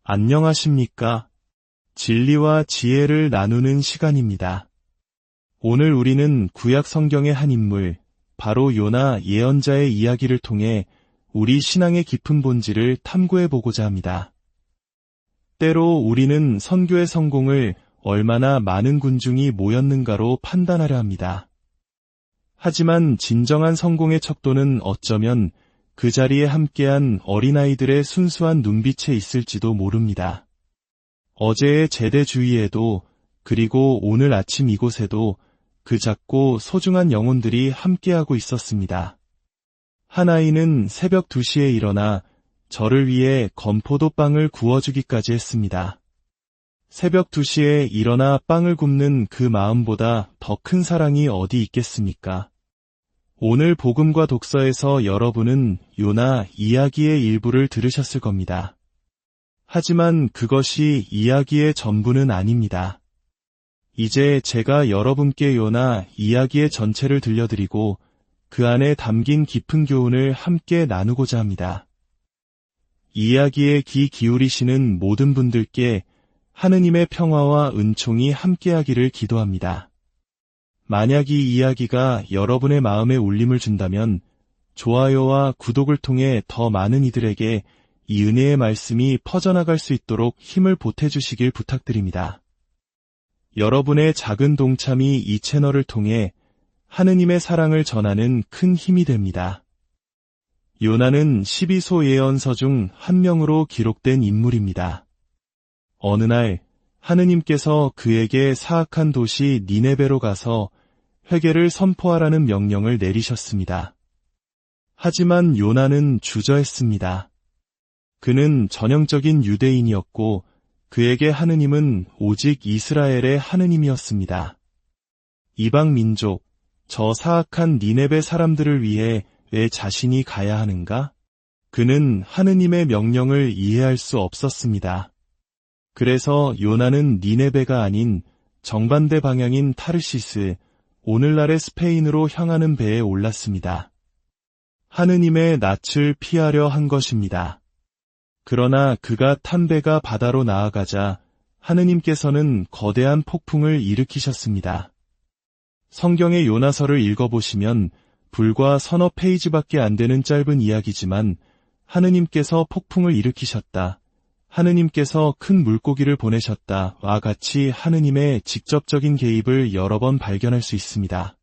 안녕하십니까? 진리와 지혜를 나누는 시간입니다. 오늘 우리는 구약 성경의 한 인물, 바로 요나 예언자의 이야기를 통해 우리 신앙의 깊은 본질을 탐구해 보고자 합니다. 때로 우리는 선교의 성공을 얼마나 많은 군중이 모였는가로 판단하려 합니다. 하지만 진정한 성공의 척도는 어쩌면 그 자리에 함께한 어린아이들의 순수한 눈빛에 있을지도 모릅니다. 어제의 제대 주위에도 그리고 오늘 아침 이곳에도 그 작고 소중한 영혼들이 함께하고 있었습니다. 한 아이는 새벽 2시에 일어나 저를 위해 건포도빵을 구워주기까지 했습니다. 새벽 2시에 일어나 빵을 굽는 그 마음보다 더 큰 사랑이 어디 있겠습니까? 오늘 복음과 독서에서 여러분은 요나 이야기의 일부를 들으셨을 겁니다. 하지만 그것이 이야기의 전부는 아닙니다. 이제 제가 여러분께 요나 이야기의 전체를 들려드리고 그 안에 담긴 깊은 교훈을 함께 나누고자 합니다. 이야기에 귀 기울이시는 모든 분들께 하느님의 평화와 은총이 함께하기를 기도합니다. 만약 이 이야기가 여러분의 마음에 울림을 준다면 좋아요와 구독을 통해 더 많은 이들에게 이 은혜의 말씀이 퍼져나갈 수 있도록 힘을 보태주시길 부탁드립니다. 여러분의 작은 동참이 이 채널을 통해 하느님의 사랑을 전하는 큰 힘이 됩니다. 요나는 12소 예언서 중 한 명으로 기록된 인물입니다. 어느 날 하느님께서 그에게 사악한 도시 니네베로 가서 회개를 선포하라는 명령을 내리셨습니다. 하지만 요나는 주저했습니다. 그는 전형적인 유대인이었고 그에게 하느님은 오직 이스라엘의 하느님이었습니다. 이방 민족, 저 사악한 니네베 사람들을 위해 왜 자신이 가야 하는가? 그는 하느님의 명령을 이해할 수 없었습니다. 그래서 요나는 니네베가 아닌 정반대 방향인 타르시스, 오늘날의 스페인으로 향하는 배에 올랐습니다. 하느님의 낯을 피하려 한 것입니다. 그러나 그가 탄 배가 바다로 나아가자 하느님께서는 거대한 폭풍을 일으키셨습니다. 성경의 요나서를 읽어보시면 불과 서너 페이지밖에 안 되는 짧은 이야기지만 하느님께서 폭풍을 일으키셨다, 하느님께서 큰 물고기를 보내셨다와 같이 하느님의 직접적인 개입을 여러 번 발견할 수 있습니다.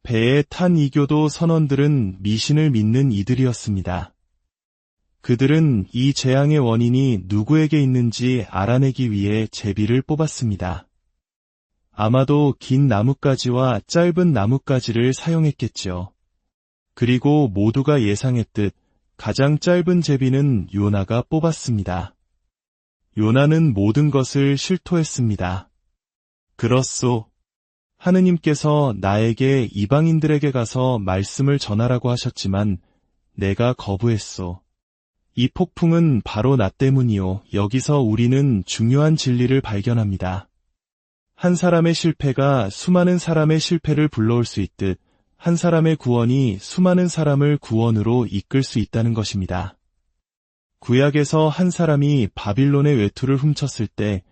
배에 탄 이교도 선원들은 미신을 믿는 이들이었습니다. 그들은 이 재앙의 원인이 누구에게 있는지 알아내기 위해 제비를 뽑았습니다. 아마도 긴 나뭇가지와 짧은 나뭇가지를 사용했겠죠. 그리고 모두가 예상했듯 가장 짧은 제비는 요나가 뽑았습니다. 요나는 모든 것을 실토했습니다. 그렇소. 하느님께서 나에게 이방인들에게 가서 말씀을 전하라고 하셨지만 내가 거부했소. 이 폭풍은 바로 나 때문이요. 여기서 우리는 중요한 진리를 발견합니다. 한 사람의 실패가 수많은 사람의 실패를 불러올 수 있듯 한 사람의 구원이 수많은 사람을 구원으로 이끌 수 있다는 것입니다. 구약에서 한 사람이 바빌론의 외투를 훔쳤을 때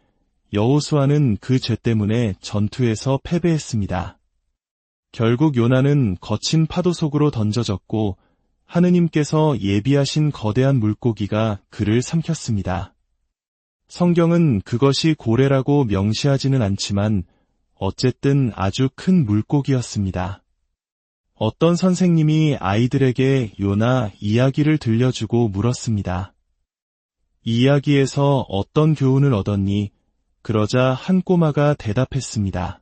여호수아는 그 죄 때문에 전투에서 패배했습니다. 결국 요나는 거친 파도 속으로 던져졌고 하느님께서 예비하신 거대한 물고기가 그를 삼켰습니다. 성경은 그것이 고래라고 명시하지는 않지만 어쨌든 아주 큰 물고기였습니다. 어떤 선생님이 아이들에게 요나 이야기를 들려주고 물었습니다. 이 이야기에서 어떤 교훈을 얻었니? 그러자 한 꼬마가 대답했습니다.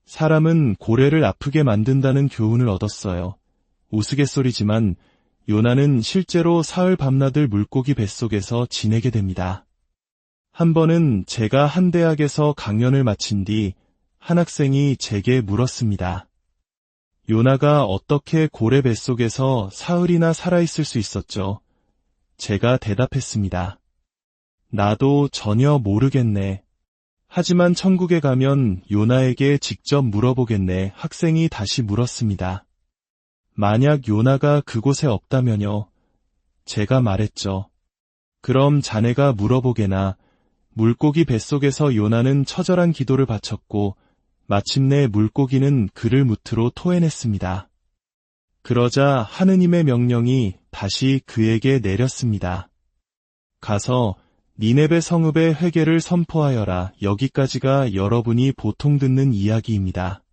사람은 고래를 아프게 만든다는 교훈을 얻었어요. 우스갯소리지만 요나는 실제로 사흘 밤낮을 물고기 뱃속에서 지내게 됩니다. 한 번은 제가 한 대학에서 강연을 마친 뒤 한 학생이 제게 물었습니다. 요나가 어떻게 고래 뱃속에서 사흘이나 살아있을 수 있었죠? 제가 대답했습니다. 나도 전혀 모르겠네. 하지만 천국에 가면 요나에게 직접 물어보겠네. 학생이 다시 물었습니다. 만약 요나가 그곳에 없다면요? 제가 말했죠. 그럼 자네가 물어보게나. 물고기 뱃속에서 요나는 처절한 기도를 바쳤고 마침내 물고기는 그를 무트로 토해냈습니다. 그러자 하느님의 명령이 다시 그에게 내렸습니다. 가서 니네베 성읍의 회개를 선포하여라. 여기까지가 여러분이 보통 듣는 이야기입니다.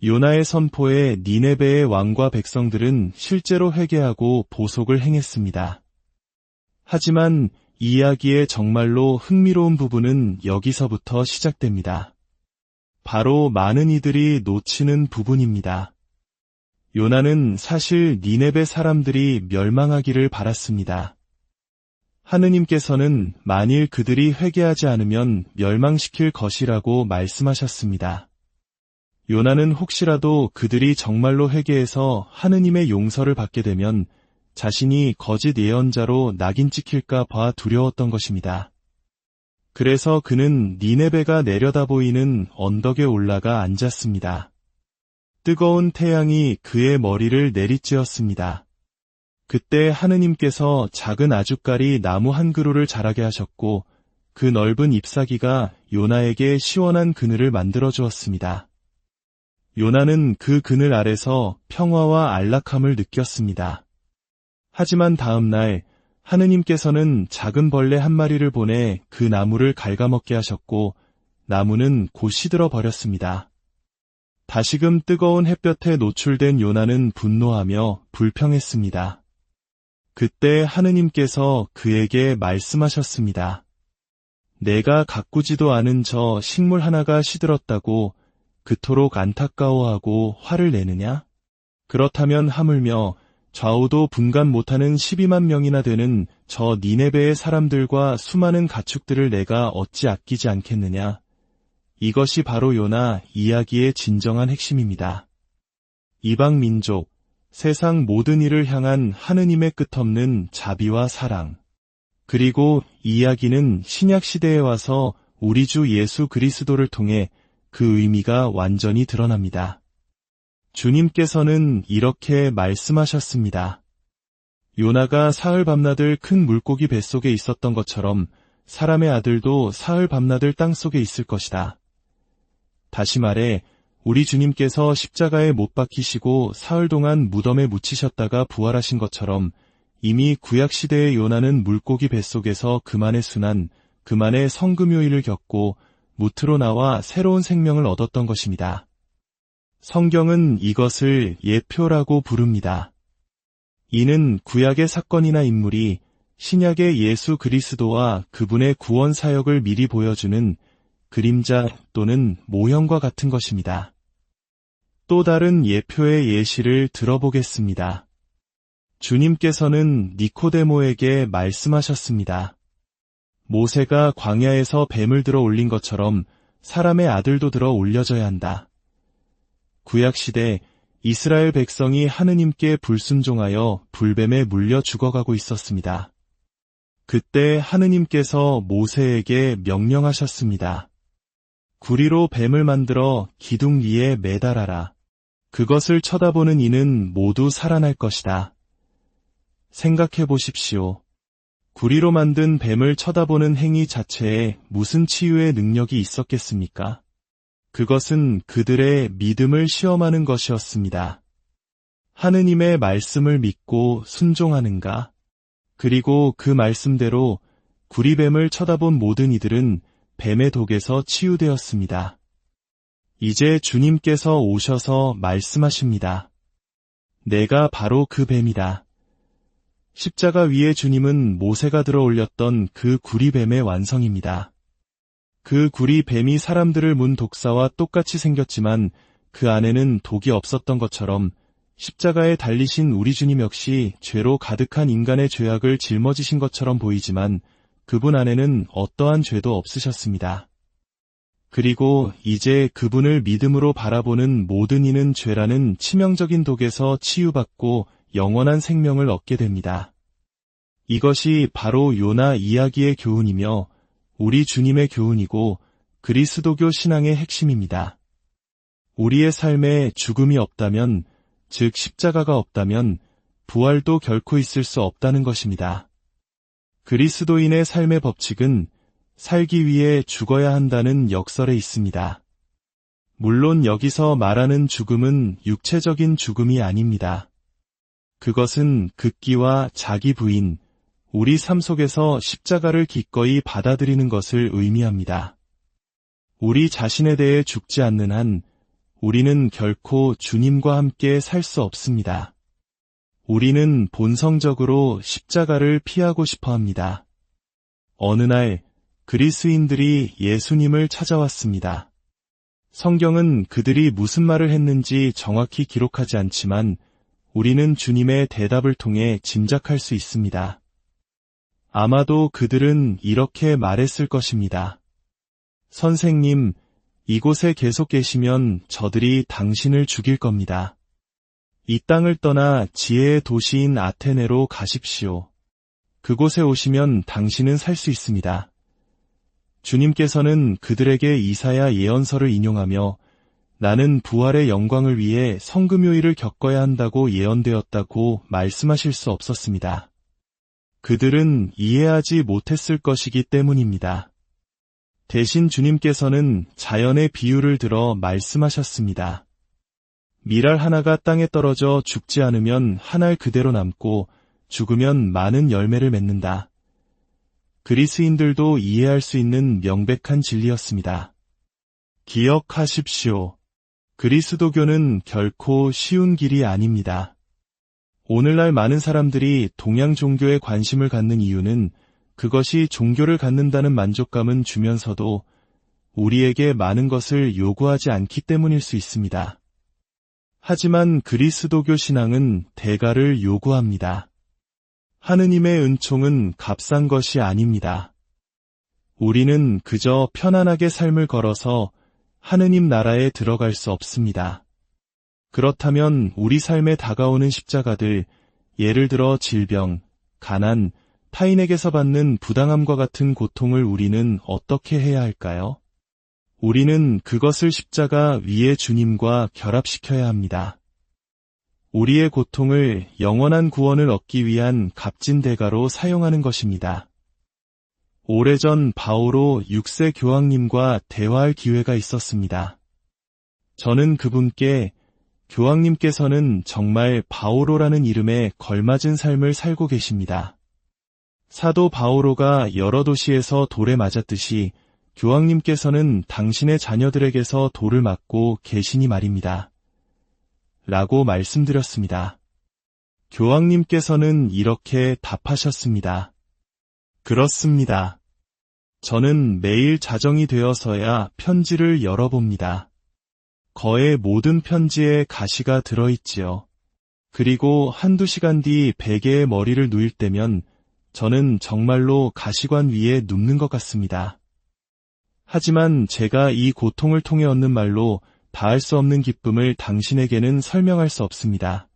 요나의 선포에 니네베의 왕과 백성들은 실제로 회개하고 보속을 행했습니다. 하지만 이 이야기의 정말로 흥미로운 부분은 여기서부터 시작됩니다. 바로 많은 이들이 놓치는 부분입니다. 요나는 사실 니네베 사람들이 멸망하기를 바랐습니다. 하느님께서는 만일 그들이 회개하지 않으면 멸망시킬 것이라고 말씀하셨습니다. 요나는 혹시라도 그들이 정말로 회개해서 하느님의 용서를 받게 되면 자신이 거짓 예언자로 낙인 찍힐까 봐 두려웠던 것입니다. 그래서 그는 니네베가 내려다 보이는 언덕에 올라가 앉았습니다. 뜨거운 태양이 그의 머리를 내리쬐었습니다. 그때 하느님께서 작은 아주까리 나무 한 그루를 자라게 하셨고 그 넓은 잎사귀가 요나에게 시원한 그늘을 만들어 주었습니다. 요나는 그 그늘 아래서 평화와 안락함을 느꼈습니다. 하지만 다음 날 하느님께서는 작은 벌레 한 마리를 보내 그 나무를 갉아먹게 하셨고 나무는 곧 시들어 버렸습니다. 다시금 뜨거운 햇볕에 노출된 요나는 분노하며 불평했습니다. 그때 하느님께서 그에게 말씀하셨습니다. 내가 가꾸지도 않은 저 식물 하나가 시들었다고 그토록 안타까워하고 화를 내느냐? 그렇다면 하물며 좌우도 분간 못하는 12만 명이나 되는 저 니네베의 사람들과 수많은 가축들을 내가 어찌 아끼지 않겠느냐? 이것이 바로 요나 이야기의 진정한 핵심입니다. 이방 민족, 세상 모든 일을 향한 하느님의 끝없는 자비와 사랑. 그리고 이 이야기는 신약 시대에 와서 우리 주 예수 그리스도를 통해 그 의미가 완전히 드러납니다. 주님께서는 이렇게 말씀하셨습니다. 요나가 사흘 밤낮을 큰 물고기 뱃속에 있었던 것처럼 사람의 아들도 사흘 밤낮을 땅속에 있을 것이다. 다시 말해 우리 주님께서 십자가에 못 박히시고 사흘 동안 무덤에 묻히셨다가 부활하신 것처럼 이미 구약시대의 요나는 물고기 뱃속에서 그만의 순환, 그만의 성금요일을 겪고 무트로 나와 새로운 생명을 얻었던 것입니다. 성경은 이것을 예표라고 부릅니다. 이는 구약의 사건이나 인물이 신약의 예수 그리스도와 그분의 구원 사역을 미리 보여주는 그림자 또는 모형과 같은 것입니다. 또 다른 예표의 예시를 들어보겠습니다. 주님께서는 니코데모에게 말씀하셨습니다. 모세가 광야에서 뱀을 들어 올린 것처럼 사람의 아들도 들어 올려져야 한다. 구약시대 이스라엘 백성이 하느님께 불순종하여 불뱀에 물려 죽어가고 있었습니다. 그때 하느님께서 모세에게 명령하셨습니다. 구리로 뱀을 만들어 기둥 위에 매달아라. 그것을 쳐다보는 이는 모두 살아날 것이다. 생각해 보십시오. 구리로 만든 뱀을 쳐다보는 행위 자체에 무슨 치유의 능력이 있었겠습니까? 그것은 그들의 믿음을 시험하는 것이었습니다. 하느님의 말씀을 믿고 순종하는가? 그리고 그 말씀대로 구리뱀을 쳐다본 모든 이들은 뱀의 독에서 치유되었습니다. 이제 주님께서 오셔서 말씀하십니다. 내가 바로 그 뱀이다. 십자가 위에 주님은 모세가 들어 올렸던 그 구리뱀의 완성입니다. 그 구리뱀이 사람들을 문 독사와 똑같이 생겼지만 그 안에는 독이 없었던 것처럼 십자가에 달리신 우리 주님 역시 죄로 가득한 인간의 죄악을 짊어지신 것처럼 보이지만 그분 안에는 어떠한 죄도 없으셨습니다. 그리고 이제 그분을 믿음으로 바라보는 모든 이는 죄라는 치명적인 독에서 치유받고 영원한 생명을 얻게 됩니다. 이것이 바로 요나 이야기의 교훈이며 우리 주님의 교훈이고 그리스도교 신앙의 핵심입니다. 우리의 삶에 죽음이 없다면, 즉 십자가가 없다면 부활도 결코 있을 수 없다는 것입니다. 그리스도인의 삶의 법칙은 살기 위해 죽어야 한다는 역설에 있습니다. 물론 여기서 말하는 죽음은 육체적인 죽음이 아닙니다. 그것은 극기와 자기 부인, 우리 삶 속에서 십자가를 기꺼이 받아들이는 것을 의미합니다. 우리 자신에 대해 죽지 않는 한 우리는 결코 주님과 함께 살 수 없습니다. 우리는 본성적으로 십자가를 피하고 싶어 합니다. 어느 날 그리스인들이 예수님을 찾아왔습니다. 성경은 그들이 무슨 말을 했는지 정확히 기록하지 않지만 우리는 주님의 대답을 통해 짐작할 수 있습니다. 아마도 그들은 이렇게 말했을 것입니다. 선생님, 이곳에 계속 계시면 저들이 당신을 죽일 겁니다. 이 땅을 떠나 지혜의 도시인 아테네로 가십시오. 그곳에 오시면 당신은 살 수 있습니다. 주님께서는 그들에게 이사야 예언서를 인용하며 나는 부활의 영광을 위해 성금요일을 겪어야 한다고 예언되었다고 말씀하실 수 없었습니다. 그들은 이해하지 못했을 것이기 때문입니다. 대신 주님께서는 자연의 비유를 들어 말씀하셨습니다. 밀알 하나가 땅에 떨어져 죽지 않으면 한 알 그대로 남고 죽으면 많은 열매를 맺는다. 그리스인들도 이해할 수 있는 명백한 진리였습니다. 기억하십시오. 그리스도교는 결코 쉬운 길이 아닙니다. 오늘날 많은 사람들이 동양 종교에 관심을 갖는 이유는 그것이 종교를 갖는다는 만족감은 주면서도 우리에게 많은 것을 요구하지 않기 때문일 수 있습니다. 하지만 그리스도교 신앙은 대가를 요구합니다. 하느님의 은총은 값싼 것이 아닙니다. 우리는 그저 편안하게 삶을 걸어서 하느님 나라에 들어갈 수 없습니다. 그렇다면 우리 삶에 다가오는 십자가들, 예를 들어 질병, 가난, 타인에게서 받는 부당함과 같은 고통을 우리는 어떻게 해야 할까요? 우리는 그것을 십자가 위에 주님과 결합시켜야 합니다. 우리의 고통을 영원한 구원을 얻기 위한 값진 대가로 사용하는 것입니다. 오래전 바오로 6세 교황님과 대화할 기회가 있었습니다. 저는 그분께 교황님께서는 정말 바오로라는 이름에 걸맞은 삶을 살고 계십니다. 사도 바오로가 여러 도시에서 돌에 맞았듯이 교황님께서는 당신의 자녀들에게서 돌을 맞고 계시니 말입니다. 라고 말씀드렸습니다. 교황님께서는 이렇게 답하셨습니다. 그렇습니다. 저는 매일 자정이 되어서야 편지를 열어봅니다. 거의 모든 편지에 가시가 들어있지요. 그리고 한두 시간 뒤 베개에 머리를 누일 때면 저는 정말로 가시관 위에 눕는 것 같습니다. 하지만 제가 이 고통을 통해 얻는 말로 다할 수 없는 기쁨을 당신에게는 설명할 수 없습니다.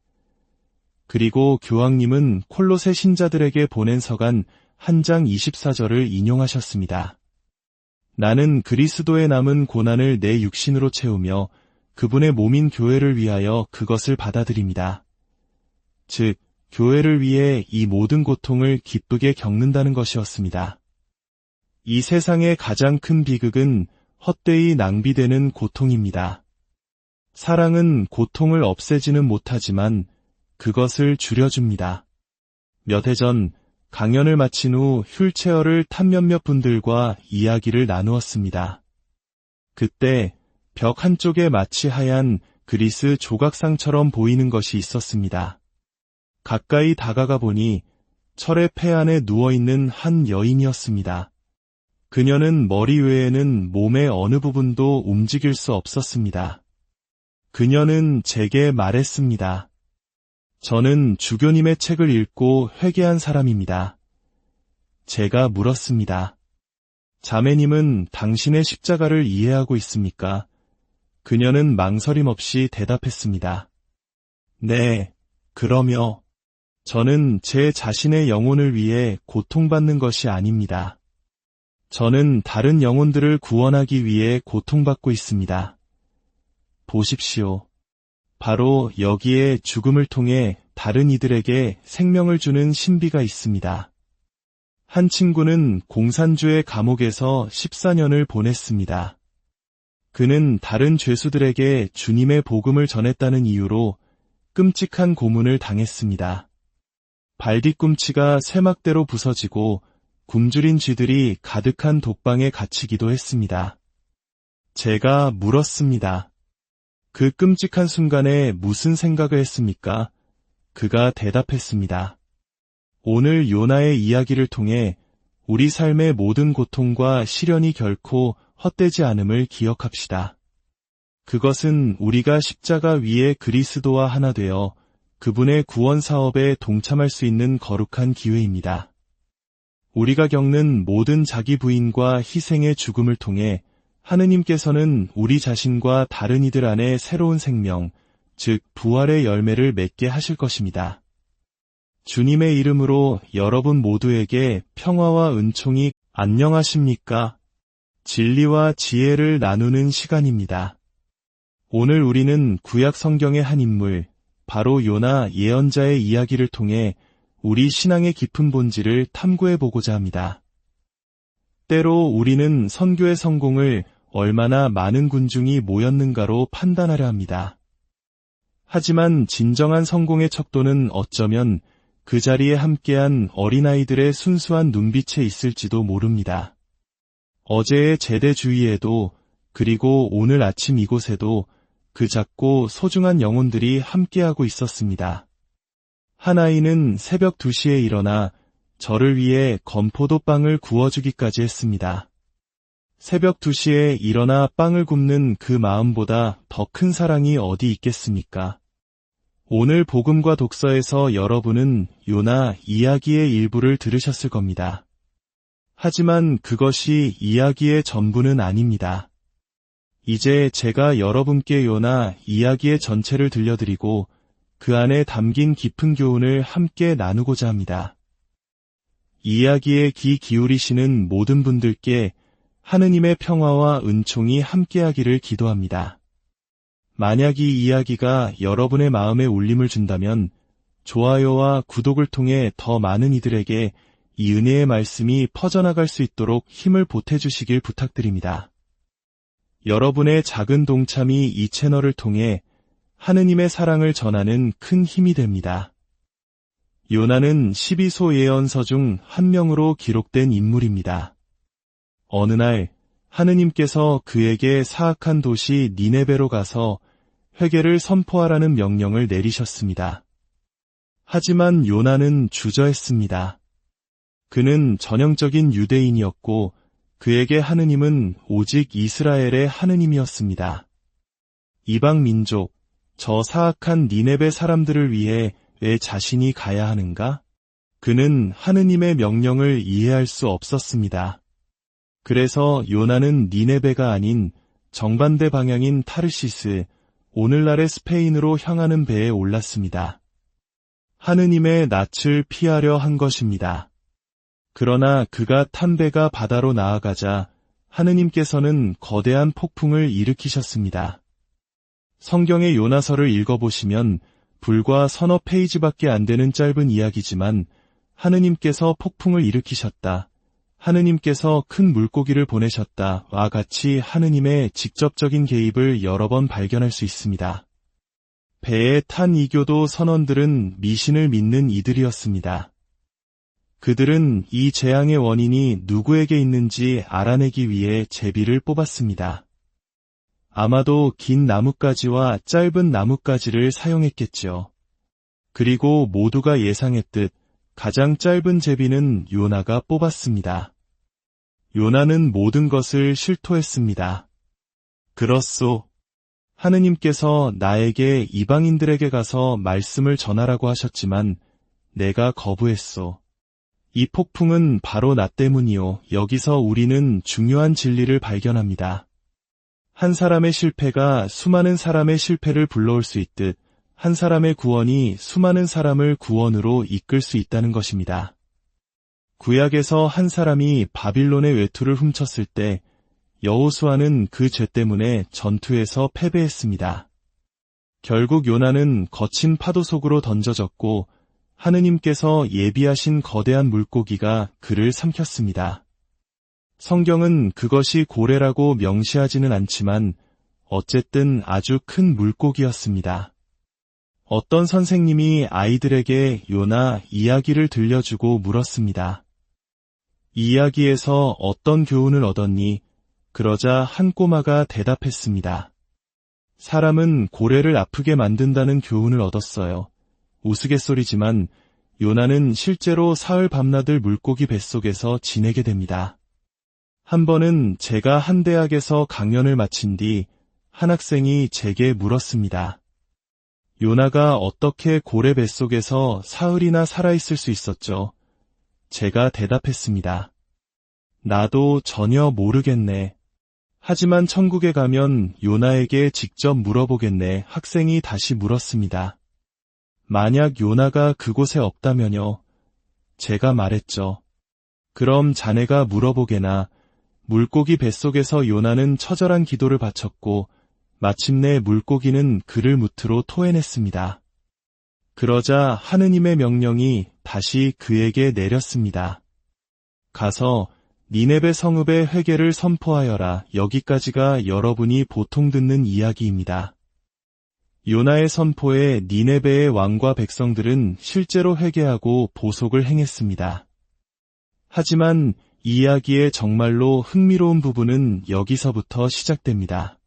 그리고 교황님은 콜로새 신자들에게 보낸 서간 한 장 24절을 인용하셨습니다. 나는 그리스도의 남은 고난을 내 육신으로 채우며 그분의 몸인 교회를 위하여 그것을 받아들입니다. 즉, 교회를 위해 이 모든 고통을 기쁘게 겪는다는 것이었습니다. 이 세상의 가장 큰 비극은 헛되이 낭비되는 고통입니다. 사랑은 고통을 없애지는 못하지만 그것을 줄여줍니다. 몇 해 전 강연을 마친 후 휠체어를 탄 몇몇 분들과 이야기를 나누었습니다. 그때 벽 한쪽에 마치 하얀 그리스 조각상처럼 보이는 것이 있었습니다. 가까이 다가가 보니 철의 폐 안에 누워있는 한 여인이었습니다. 그녀는 머리 외에는 몸의 어느 부분도 움직일 수 없었습니다. 그녀는 제게 말했습니다. 저는 주교님의 책을 읽고 회개한 사람입니다. 제가 물었습니다. 자매님은 당신의 십자가를 이해하고 있습니까? 그녀는 망설임 없이 대답했습니다. 네, 그러며 저는 제 자신의 영혼을 위해 고통받는 것이 아닙니다. 저는 다른 영혼들을 구원하기 위해 고통받고 있습니다. 보십시오. 바로 여기에 죽음을 통해 다른 이들에게 생명을 주는 신비가 있습니다. 한 친구는 공산주의 감옥에서 14년을 보냈습니다. 그는 다른 죄수들에게 주님의 복음을 전했다는 이유로 끔찍한 고문을 당했습니다. 발뒤꿈치가 쇠막대로 부서지고 굶주린 쥐들이 가득한 독방에 갇히기도 했습니다. 제가 물었습니다. 그 끔찍한 순간에 무슨 생각을 했습니까? 그가 대답했습니다. 오늘 요나의 이야기를 통해 우리 삶의 모든 고통과 시련이 결코 헛되지 않음을 기억합시다. 그것은 우리가 십자가 위에 그리스도와 하나 되어 그분의 구원 사업에 동참할 수 있는 거룩한 기회입니다. 우리가 겪는 모든 자기 부인과 희생의 죽음을 통해 하느님께서는 우리 자신과 다른 이들 안에 새로운 생명, 즉 부활의 열매를 맺게 하실 것입니다. 주님의 이름으로 여러분 모두에게 평화와 은총이 안녕하십니까? 진리와 지혜를 나누는 시간입니다. 오늘 우리는 구약 성경의 한 인물, 바로 요나 예언자의 이야기를 통해 우리 신앙의 깊은 본질을 탐구해보고자 합니다. 때로 우리는 선교의 성공을 얼마나 많은 군중이 모였는가로 판단하려 합니다. 하지만 진정한 성공의 척도는 어쩌면 그 자리에 함께한 어린아이들의 순수한 눈빛에 있을지도 모릅니다. 어제의 제대 주위에도 그리고 오늘 아침 이곳에도 그 작고 소중한 영혼들이 함께하고 있었습니다. 한 아이는 새벽 2시에 일어나 저를 위해 건포도 빵을 구워주기까지 했습니다. 새벽 2시에 일어나 빵을 굽는 그 마음보다 더 큰 사랑이 어디 있겠습니까? 오늘 복음과 독서에서 여러분은 요나 이야기의 일부를 들으셨을 겁니다. 하지만 그것이 이야기의 전부는 아닙니다. 이제 제가 여러분께 요나 이야기의 전체를 들려드리고 그 안에 담긴 깊은 교훈을 함께 나누고자 합니다. 이야기에 귀 기울이시는 모든 분들께 하느님의 평화와 은총이 함께하기를 기도합니다. 만약 이 이야기가 여러분의 마음에 울림을 준다면 좋아요와 구독을 통해 더 많은 이들에게 이 은혜의 말씀이 퍼져나갈 수 있도록 힘을 보태주시길 부탁드립니다. 여러분의 작은 동참이 이 채널을 통해 하느님의 사랑을 전하는 큰 힘이 됩니다. 요나는 12소 예언서 중 한 명으로 기록된 인물입니다. 어느 날 하느님께서 그에게 사악한 도시 니네베로 가서 회개를 선포하라는 명령을 내리셨습니다. 하지만 요나는 주저했습니다. 그는 전형적인 유대인이었고 그에게 하느님은 오직 이스라엘의 하느님이었습니다. 이방 민족, 저 사악한 니네베 사람들을 위해 왜 자신이 가야 하는가? 그는 하느님의 명령을 이해할 수 없었습니다. 그래서 요나는 니네베가 아닌 정반대 방향인 타르시스, 오늘날의 스페인으로 향하는 배에 올랐습니다. 하느님의 낯을 피하려 한 것입니다. 그러나 그가 탄 배가 바다로 나아가자 하느님께서는 거대한 폭풍을 일으키셨습니다. 성경의 요나서를 읽어보시면 불과 서너 페이지밖에 안 되는 짧은 이야기지만 하느님께서 폭풍을 일으키셨다, 하느님께서 큰 물고기를 보내셨다와 같이 하느님의 직접적인 개입을 여러 번 발견할 수 있습니다. 배에 탄 이교도 선원들은 미신을 믿는 이들이었습니다. 그들은 이 재앙의 원인이 누구에게 있는지 알아내기 위해 제비를 뽑았습니다. 아마도 긴 나뭇가지와 짧은 나뭇가지를 사용했겠지요. 그리고 모두가 예상했듯 가장 짧은 제비는 요나가 뽑았습니다. 요나는 모든 것을 실토했습니다. 그렇소. 하느님께서 나에게 이방인들에게 가서 말씀을 전하라고 하셨지만 내가 거부했소. 이 폭풍은 바로 나 때문이요. 여기서 우리는 중요한 진리를 발견합니다. 한 사람의 실패가 수많은 사람의 실패를 불러올 수 있듯 한 사람의 구원이 수많은 사람을 구원으로 이끌 수 있다는 것입니다. 구약에서 한 사람이 바빌론의 외투를 훔쳤을 때 여호수아는 그 죄 때문에 전투에서 패배했습니다. 결국 요나는 거친 파도 속으로 던져졌고 하느님께서 예비하신 거대한 물고기가 그를 삼켰습니다. 성경은 그것이 고래라고 명시하지는 않지만 어쨌든 아주 큰 물고기였습니다. 어떤 선생님이 아이들에게 요나 이야기를 들려주고 물었습니다. 이 이야기에서 어떤 교훈을 얻었니? 그러자 한 꼬마가 대답했습니다. 사람은 고래를 아프게 만든다는 교훈을 얻었어요. 우스갯소리지만 요나는 실제로 사흘 밤낮을 물고기 뱃속에서 지내게 됩니다. 한 번은 제가 한 대학에서 강연을 마친 뒤 한 학생이 제게 물었습니다. 요나가 어떻게 고래 뱃속에서 사흘이나 살아있을 수 있었죠? 제가 대답했습니다. 나도 전혀 모르겠네. 하지만 천국에 가면 요나에게 직접 물어보겠네. 학생이 다시 물었습니다. 만약 요나가 그곳에 없다면요? 제가 말했죠. 그럼 자네가 물어보게나. 물고기 뱃속에서 요나는 처절한 기도를 바쳤고 마침내 물고기는 그를 무트로 토해냈습니다. 그러자 하느님의 명령이 다시 그에게 내렸습니다. 가서 니네베 성읍의 회개를 선포하여라. 여기까지가 여러분이 보통 듣는 이야기입니다. 요나의 선포에 니네베의 왕과 백성들은 실제로 회개하고 보속을 행했습니다. 하지만 이 이야기의 정말로 흥미로운 부분은 여기서부터 시작됩니다.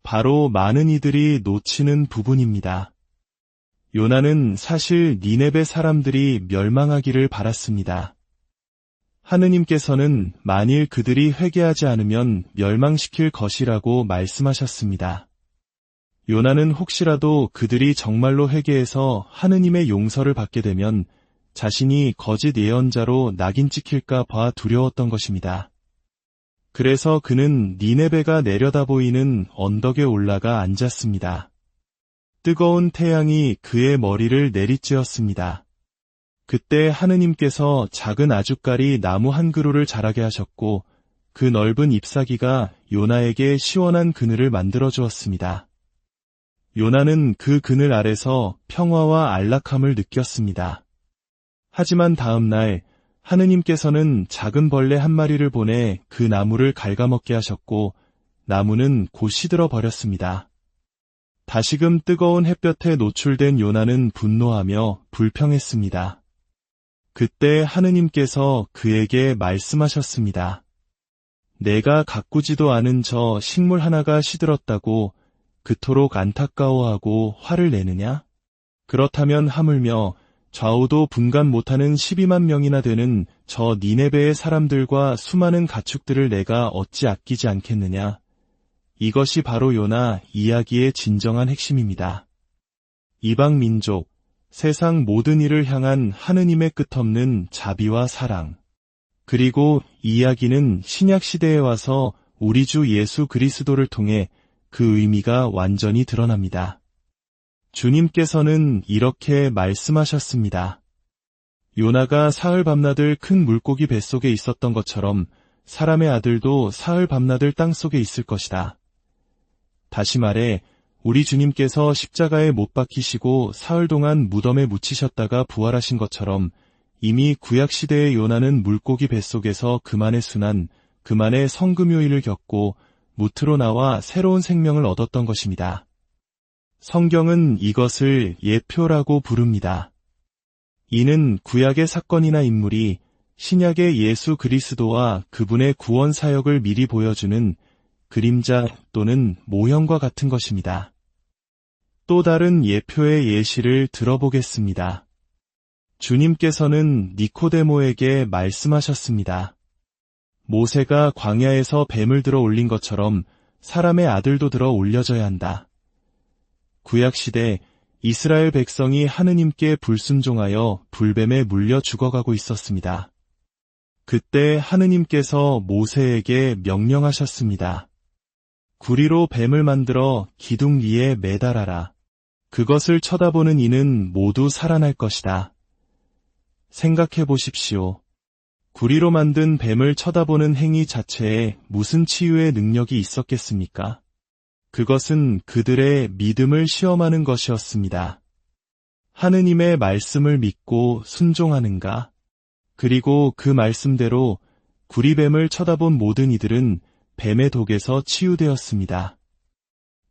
바로 많은 이들이 놓치는 부분입니다. 요나는 사실 니네베 사람들이 멸망하기를 바랐습니다. 하느님께서는 만일 그들이 회개하지 않으면 멸망시킬 것이라고 말씀하셨습니다. 요나는 혹시라도 그들이 정말로 회개해서 하느님의 용서를 받게 되면 자신이 거짓 예언자로 낙인 찍힐까 봐 두려웠던 것입니다. 그래서 그는 니네베가 내려다 보이는 언덕에 올라가 앉았습니다. 뜨거운 태양이 그의 머리를 내리쬐었습니다. 그때 하느님께서 작은 아주까리 나무 한 그루를 자라게 하셨고 그 넓은 잎사귀가 요나에게 시원한 그늘을 만들어 주었습니다. 요나는 그 그늘 아래서 평화와 안락함을 느꼈습니다. 하지만 다음 날 하느님께서는 작은 벌레 한 마리를 보내 그 나무를 갉아먹게 하셨고 나무는 곧 시들어 버렸습니다. 다시금 뜨거운 햇볕에 노출된 요나는 분노하며 불평했습니다. 그때 하느님께서 그에게 말씀하셨습니다. 내가 가꾸지도 않은 저 식물 하나가 시들었다고 그토록 안타까워하고 화를 내느냐? 그렇다면 하물며 좌우도 분간 못하는 12만 명이나 되는 저 니네베의 사람들과 수많은 가축들을 내가 어찌 아끼지 않겠느냐? 이것이 바로 요나 이야기의 진정한 핵심입니다. 이방 민족, 세상 모든 일을 향한 하느님의 끝없는 자비와 사랑. 그리고 이 이야기는 신약 시대에 와서 우리 주 예수 그리스도를 통해 그 의미가 완전히 드러납니다. 주님께서는 이렇게 말씀하셨습니다. 요나가 사흘 밤낮을 큰 물고기 뱃속에 있었던 것처럼 사람의 아들도 사흘 밤낮을 땅속에 있을 것이다. 다시 말해 우리 주님께서 십자가에 못 박히시고 사흘 동안 무덤에 묻히셨다가 부활하신 것처럼 이미 구약시대의 요나는 물고기 뱃속에서 그만의 순환, 그만의 성금요일을 겪고 무트로 나와 새로운 생명을 얻었던 것입니다. 성경은 이것을 예표라고 부릅니다. 이는 구약의 사건이나 인물이 신약의 예수 그리스도와 그분의 구원 사역을 미리 보여주는 그림자 또는 모형과 같은 것입니다. 또 다른 예표의 예시를 들어보겠습니다. 주님께서는 니코데모에게 말씀하셨습니다. 모세가 광야에서 뱀을 들어 올린 것처럼 사람의 아들도 들어 올려져야 한다. 구약시대 이스라엘 백성이 하느님께 불순종하여 불뱀에 물려 죽어가고 있었습니다. 그때 하느님께서 모세에게 명령하셨습니다. 구리로 뱀을 만들어 기둥 위에 매달아라. 그것을 쳐다보는 이는 모두 살아날 것이다. 생각해 보십시오. 구리로 만든 뱀을 쳐다보는 행위 자체에 무슨 치유의 능력이 있었겠습니까? 그것은 그들의 믿음을 시험하는 것이었습니다. 하느님의 말씀을 믿고 순종하는가? 그리고 그 말씀대로 구리뱀을 쳐다본 모든 이들은 뱀의 독에서 치유되었습니다.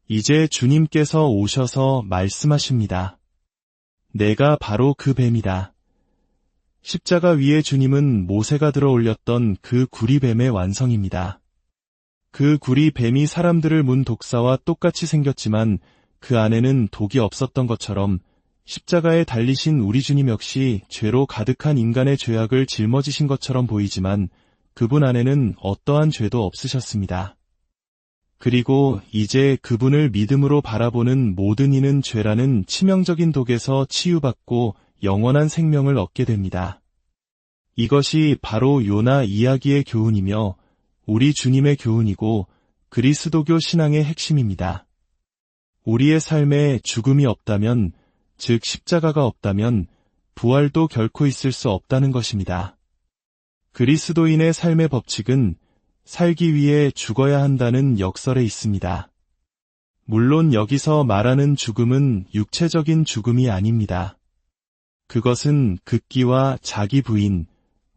이제 주님께서 오셔서 말씀하십니다. 내가 바로 그 뱀이다. 십자가 위에 주님은 모세가 들어 올렸던 그 구리뱀의 완성입니다. 그 구리뱀이 사람들을 문 독사와 똑같이 생겼지만 그 안에는 독이 없었던 것처럼 십자가에 달리신 우리 주님 역시 죄로 가득한 인간의 죄악을 짊어지신 것처럼 보이지만 그분 안에는 어떠한 죄도 없으셨습니다. 그리고 이제 그분을 믿음으로 바라보는 모든 이는 죄라는 치명적인 독에서 치유받고 영원한 생명을 얻게 됩니다. 이것이 바로 요나 이야기의 교훈이며 우리 주님의 교훈이고 그리스도교 신앙의 핵심입니다. 우리의 삶에 죽음이 없다면, 즉 십자가가 없다면 부활도 결코 있을 수 없다는 것입니다. 그리스도인의 삶의 법칙은 살기 위해 죽어야 한다는 역설에 있습니다. 물론 여기서 말하는 죽음은 육체적인 죽음이 아닙니다. 그것은 극기와 자기 부인,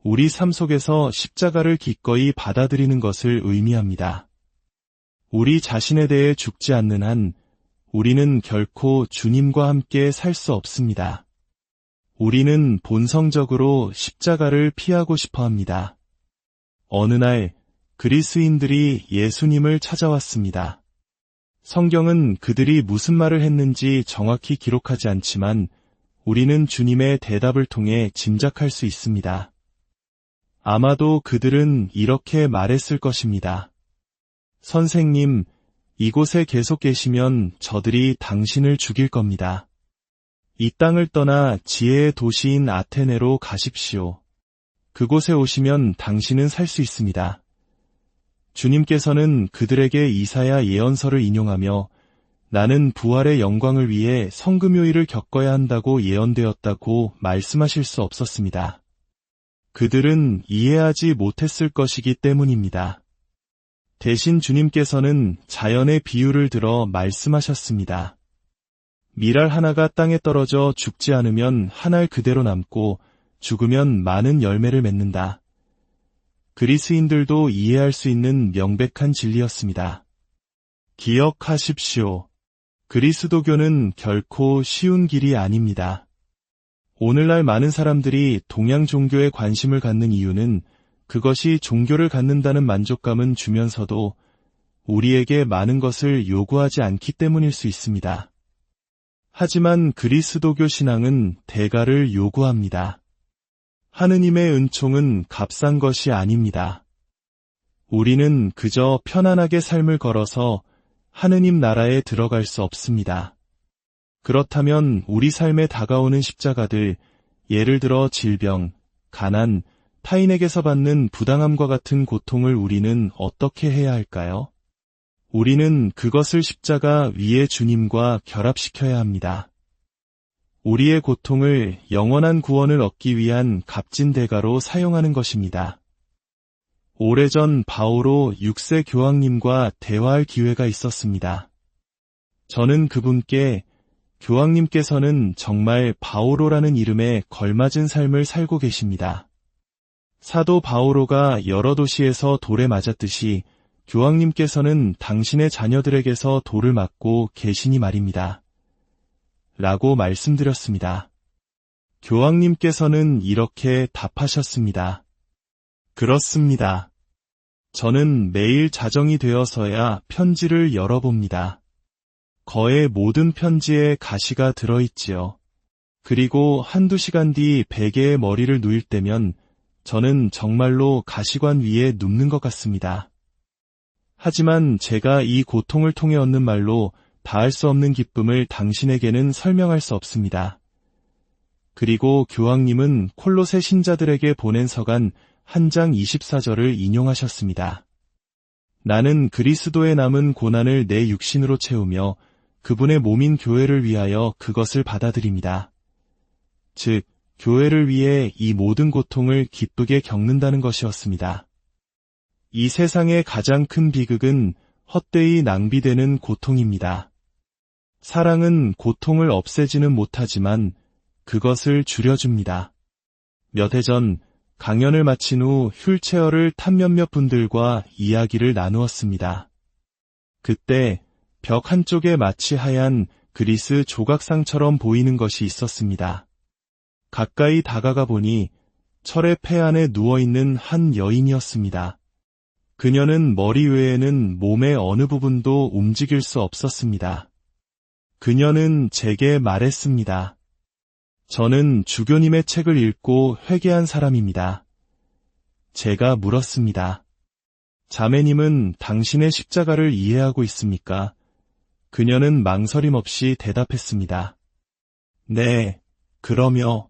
우리 삶 속에서 십자가를 기꺼이 받아들이는 것을 의미합니다. 우리 자신에 대해 죽지 않는 한 우리는 결코 주님과 함께 살 수 없습니다. 우리는 본성적으로 십자가를 피하고 싶어 합니다. 어느 날 그리스인들이 예수님을 찾아왔습니다. 성경은 그들이 무슨 말을 했는지 정확히 기록하지 않지만 우리는 주님의 대답을 통해 짐작할 수 있습니다. 아마도 그들은 이렇게 말했을 것입니다. 선생님, 이곳에 계속 계시면 저들이 당신을 죽일 겁니다. 이 땅을 떠나 지혜의 도시인 아테네로 가십시오. 그곳에 오시면 당신은 살 수 있습니다. 주님께서는 그들에게 이사야 예언서를 인용하며 나는 부활의 영광을 위해 성금요일을 겪어야 한다고 예언되었다고 말씀하실 수 없었습니다. 그들은 이해하지 못했을 것이기 때문입니다. 대신 주님께서는 자연의 비유를 들어 말씀하셨습니다. 밀알 하나가 땅에 떨어져 죽지 않으면 한 알 그대로 남고 죽으면 많은 열매를 맺는다. 그리스인들도 이해할 수 있는 명백한 진리였습니다. 기억하십시오. 그리스도교는 결코 쉬운 길이 아닙니다. 오늘날 많은 사람들이 동양 종교에 관심을 갖는 이유는 그것이 종교를 갖는다는 만족감은 주면서도 우리에게 많은 것을 요구하지 않기 때문일 수 있습니다. 하지만 그리스도교 신앙은 대가를 요구합니다. 하느님의 은총은 값싼 것이 아닙니다. 우리는 그저 편안하게 삶을 걸어서 하느님 나라에 들어갈 수 없습니다. 그렇다면 우리 삶에 다가오는 십자가들, 예를 들어 질병, 가난, 타인에게서 받는 부당함과 같은 고통을 우리는 어떻게 해야 할까요? 우리는 그것을 십자가 위에 주님과 결합시켜야 합니다. 우리의 고통을 영원한 구원을 얻기 위한 값진 대가로 사용하는 것입니다. 오래전 바오로 6세 교황님과 대화할 기회가 있었습니다. 저는 그분께 교황님께서는 정말 바오로라는 이름에 걸맞은 삶을 살고 계십니다. 사도 바오로가 여러 도시에서 돌에 맞았듯이 교황님께서는 당신의 자녀들에게서 돌을 맞고 계시니 말입니다. 라고 말씀드렸습니다. 교황님께서는 이렇게 답하셨습니다. 그렇습니다. 저는 매일 자정이 되어서야 편지를 열어봅니다. 거의 모든 편지에 가시가 들어있지요. 그리고 한두 시간 뒤 베개에 머리를 누일 때면 저는 정말로 가시관 위에 눕는 것 같습니다. 하지만 제가 이 고통을 통해 얻는 말로 다할 수 없는 기쁨을 당신에게는 설명할 수 없습니다. 그리고 교황님은 콜로새 신자들에게 보낸 서간 한 장 24절을 인용하셨습니다. 나는 그리스도의 남은 고난을 내 육신으로 채우며 그분의 몸인 교회를 위하여 그것을 받아들입니다. 즉, 교회를 위해 이 모든 고통을 기쁘게 겪는다는 것이었습니다. 이 세상의 가장 큰 비극은 헛되이 낭비되는 고통입니다. 사랑은 고통을 없애지는 못하지만 그것을 줄여줍니다. 몇 해 전 강연을 마친 후 휠체어를 탄 몇몇 분들과 이야기를 나누었습니다. 그때 벽 한쪽에 마치 하얀 그리스 조각상처럼 보이는 것이 있었습니다. 가까이 다가가 보니 철의 폐 안에 누워있는 한 여인이었습니다. 그녀는 머리 외에는 몸의 어느 부분도 움직일 수 없었습니다. 그녀는 제게 말했습니다. 저는 주교님의 책을 읽고 회개한 사람입니다. 제가 물었습니다. 자매님은 당신의 십자가를 이해하고 있습니까? 그녀는 망설임 없이 대답했습니다. 네, 그러며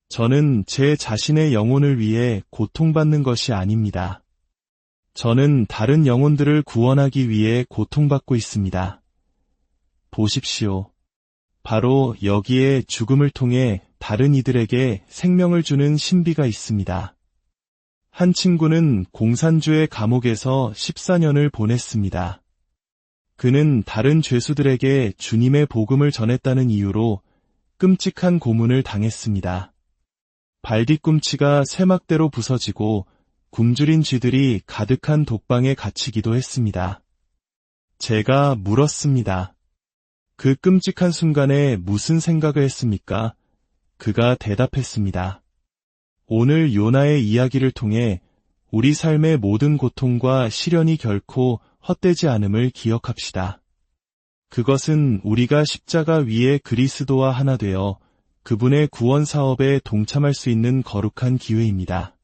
저는 제 자신의 영혼을 위해 고통받는 것이 아닙니다. 저는 다른 영혼들을 구원하기 위해 고통받고 있습니다. 보십시오. 바로 여기에 죽음을 통해 다른 이들에게 생명을 주는 신비가 있습니다. 한 친구는 공산주의 감옥에서 14년을 보냈습니다. 그는 다른 죄수들에게 주님의 복음을 전했다는 이유로 끔찍한 고문을 당했습니다. 발뒤꿈치가 쇠막대로 부서지고 굶주린 쥐들이 가득한 독방에 갇히기도 했습니다. 제가 물었습니다. 그 끔찍한 순간에 무슨 생각을 했습니까? 그가 대답했습니다. 오늘 요나의 이야기를 통해 우리 삶의 모든 고통과 시련이 결코 헛되지 않음을 기억합시다. 그것은 우리가 십자가 위에 그리스도와 하나 되어 그분의 구원 사업에 동참할 수 있는 거룩한 기회입니다.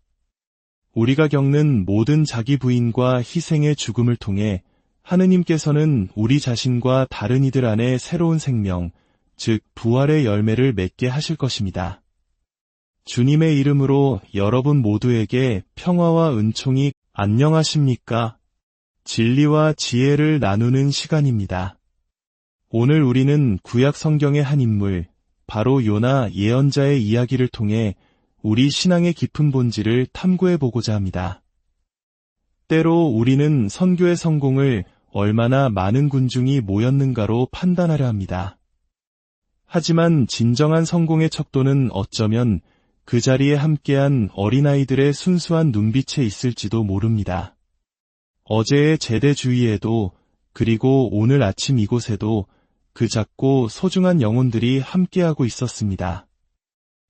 우리가 겪는 모든 자기 부인과 희생의 죽음을 통해 하느님께서는 우리 자신과 다른 이들 안에 새로운 생명, 즉 부활의 열매를 맺게 하실 것입니다. 주님의 이름으로 여러분 모두에게 평화와 은총이 안녕하십니까? 진리와 지혜를 나누는 시간입니다. 오늘 우리는 구약 성경의 한 인물, 바로 요나 예언자의 이야기를 통해 우리 신앙의 깊은 본질을 탐구해보고자 합니다. 때로 우리는 선교의 성공을 얼마나 많은 군중이 모였는가로 판단하려 합니다. 하지만 진정한 성공의 척도는 어쩌면 그 자리에 함께한 어린아이들의 순수한 눈빛에 있을지도 모릅니다. 어제의 제대 주위에도 그리고 오늘 아침 이곳에도 그 작고 소중한 영혼들이 함께하고 있었습니다.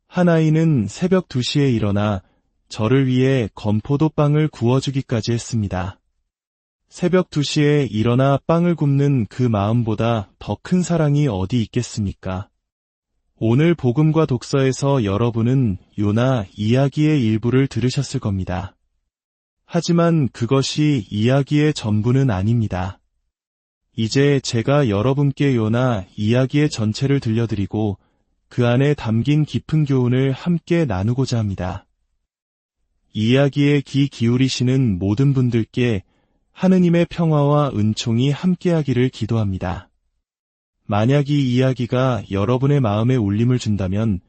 한 아이는 새벽 2시에 일어나 저를 위해 건포도 빵을 구워주기까지 했습니다. 새벽 2시에 일어나 빵을 굽는 그 마음보다 더 큰 사랑이 어디 있겠습니까? 오늘 복음과 독서에서 여러분은 요나 이야기의 일부를 들으셨을 겁니다. 하지만 그것이 이야기의 전부는 아닙니다. 이제 제가 여러분께 요나 이야기의 전체를 들려드리고 그 안에 담긴 깊은 교훈을 함께 나누고자 합니다. 이야기에 귀 기울이시는 모든 분들께 하느님의 평화와 은총이 함께하기를 기도합니다. 만약 이 이야기가 여러분의 마음에 울림을 준다면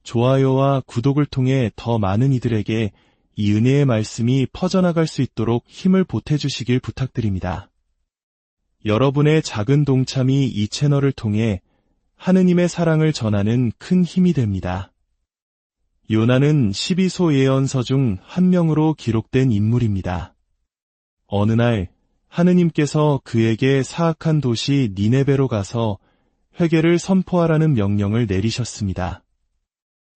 좋아요와 구독을 통해 더 많은 이들에게 이 은혜의 말씀이 퍼져나갈 수 있도록 힘을 보태주시길 부탁드립니다. 여러분의 작은 동참이 이 채널을 통해 하느님의 사랑을 전하는 큰 힘이 됩니다. 요나는 12소 예언서 중 한 명으로 기록된 인물입니다. 어느 날 하느님께서 그에게 사악한 도시 니네베로 가서 회개를 선포하라는 명령을 내리셨습니다.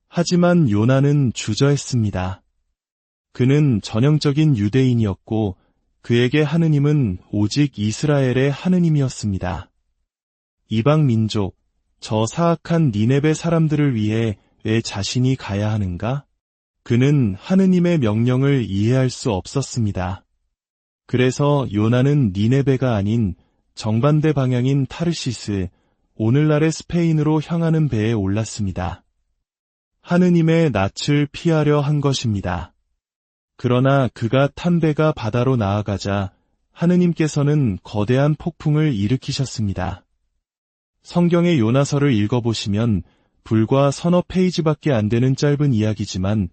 하지만 요나는 주저했습니다. 그는 전형적인 유대인이었고 그에게 하느님은 오직 이스라엘의 하느님이었습니다. 이방 민족, 저 사악한 니네베 사람들을 위해 왜 자신이 가야 하는가? 그는 하느님의 명령을 이해할 수 없었습니다. 그래서 요나는 니네베가 아닌 정반대 방향인 타르시스, 오늘날의 스페인으로 향하는 배에 올랐습니다. 하느님의 낯을 피하려 한 것입니다. 그러나 그가 탄 배가 바다로 나아가자 하느님께서는 거대한 폭풍을 일으키셨습니다. 성경의 요나서를 읽어보시면 불과 서너 페이지밖에 안 되는 짧은 이야기지만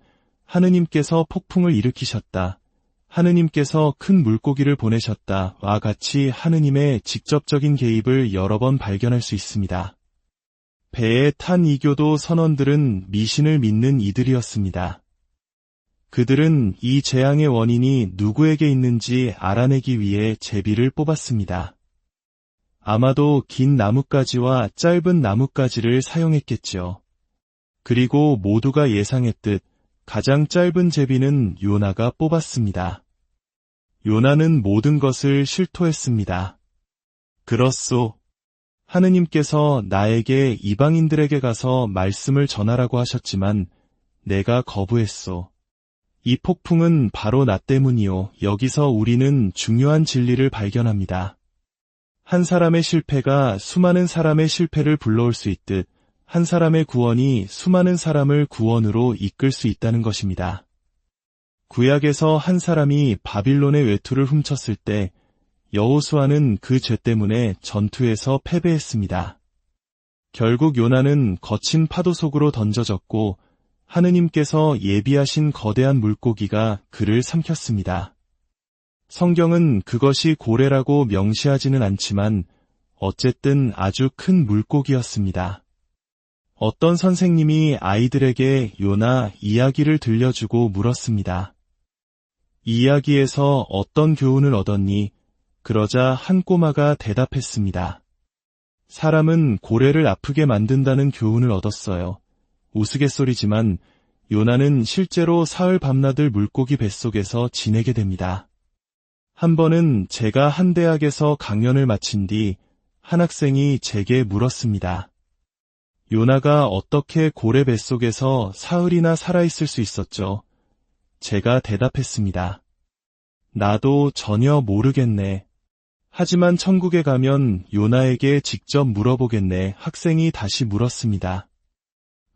하느님께서 폭풍을 일으키셨다, 하느님께서 큰 물고기를 보내셨다와 같이 하느님의 직접적인 개입을 여러 번 발견할 수 있습니다. 배에 탄 이교도 선원들은 미신을 믿는 이들이었습니다. 그들은 이 재앙의 원인이 누구에게 있는지 알아내기 위해 제비를 뽑았습니다. 아마도 긴 나뭇가지와 짧은 나뭇가지를 사용했겠지요. 그리고 모두가 예상했듯 가장 짧은 제비는 요나가 뽑았습니다. 요나는 모든 것을 실토했습니다. 그렇소. 하느님께서 나에게 이방인들에게 가서 말씀을 전하라고 하셨지만 내가 거부했소. 이 폭풍은 바로 나 때문이요. 여기서 우리는 중요한 진리를 발견합니다. 한 사람의 실패가 수많은 사람의 실패를 불러올 수 있듯 한 사람의 구원이 수많은 사람을 구원으로 이끌 수 있다는 것입니다. 구약에서 한 사람이 바빌론의 외투를 훔쳤을 때 여호수아는 그 죄 때문에 전투에서 패배했습니다. 결국 요나는 거친 파도 속으로 던져졌고 하느님께서 예비하신 거대한 물고기가 그를 삼켰습니다. 성경은 그것이 고래라고 명시하지는 않지만 어쨌든 아주 큰 물고기였습니다. 어떤 선생님이 아이들에게 요나 이야기를 들려주고 물었습니다. 이 이야기에서 어떤 교훈을 얻었니? 그러자 한 꼬마가 대답했습니다. 사람은 고래를 아프게 만든다는 교훈을 얻었어요. 우스갯소리지만 요나는 실제로 사흘 밤낮을 물고기 뱃속에서 지내게 됩니다. 한 번은 제가 한 대학에서 강연을 마친 뒤 한 학생이 제게 물었습니다. 요나가 어떻게 고래 뱃속에서 사흘이나 살아있을 수 있었죠? 제가 대답했습니다. 나도 전혀 모르겠네. 하지만 천국에 가면 요나에게 직접 물어보겠네. 학생이 다시 물었습니다.